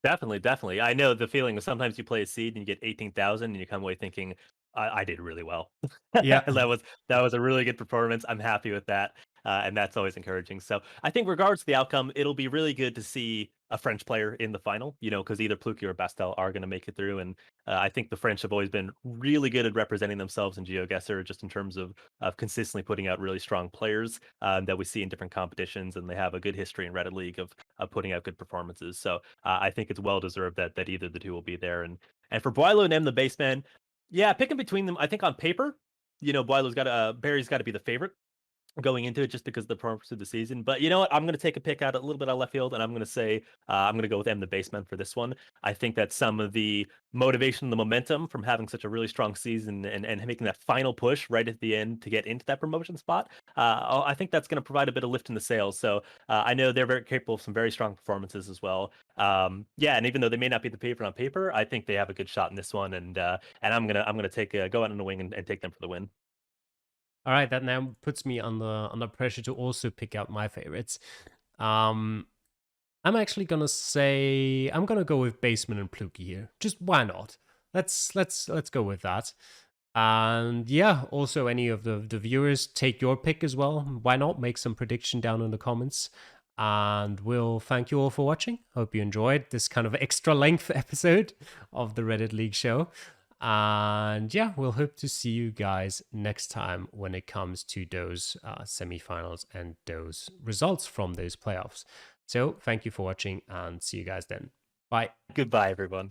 Definitely, definitely. I know the feeling of sometimes you play a seed and you get 18,000 and you come away thinking, I did really well. Yeah. That was a really good performance. I'm happy with that, and that's always encouraging. So I think, regards to the outcome, it'll be really good to see a French player in the final. You know, because either Pluki or Bastel are going to make it through, and I think the French have always been really good at representing themselves in GeoGuessr, just in terms of consistently putting out really strong players that we see in different competitions, and they have a good history in Reddit League of putting out good performances. So I think it's well deserved that either of the two will be there. And for Boilo and M, the baseman, yeah, picking between them, I think on paper, Boilo's got Barry's got to be the favorite going into it, just because of the purpose of the season. But you know what? I'm going to take a pick out a little bit out of left field, and I'm going to say I'm going to go with M, the baseman, for this one. I think that some of the motivation, the momentum from having such a really strong season and making that final push right at the end to get into that promotion spot, I think that's going to provide a bit of lift in the sails. So I know they're very capable of some very strong performances as well. Yeah, and even though they may not be the favorite on paper, I think they have a good shot in this one, and I'm gonna take go out on the wing and take them for the win. All right, that now puts me under pressure to also pick out my favorites. Um, I'm actually gonna say I'm gonna go with Baseman and Pluki here. Just why not? Let's go with that. And yeah, also any of the viewers, take your pick as well. Why not make some prediction down in the comments? And we'll thank you all for watching. Hope you enjoyed this kind of extra length episode of the Reddit League show. And yeah, we'll hope to see you guys next time when it comes to those semifinals and those results from those playoffs. So thank you for watching and see you guys then. Bye. Goodbye, everyone.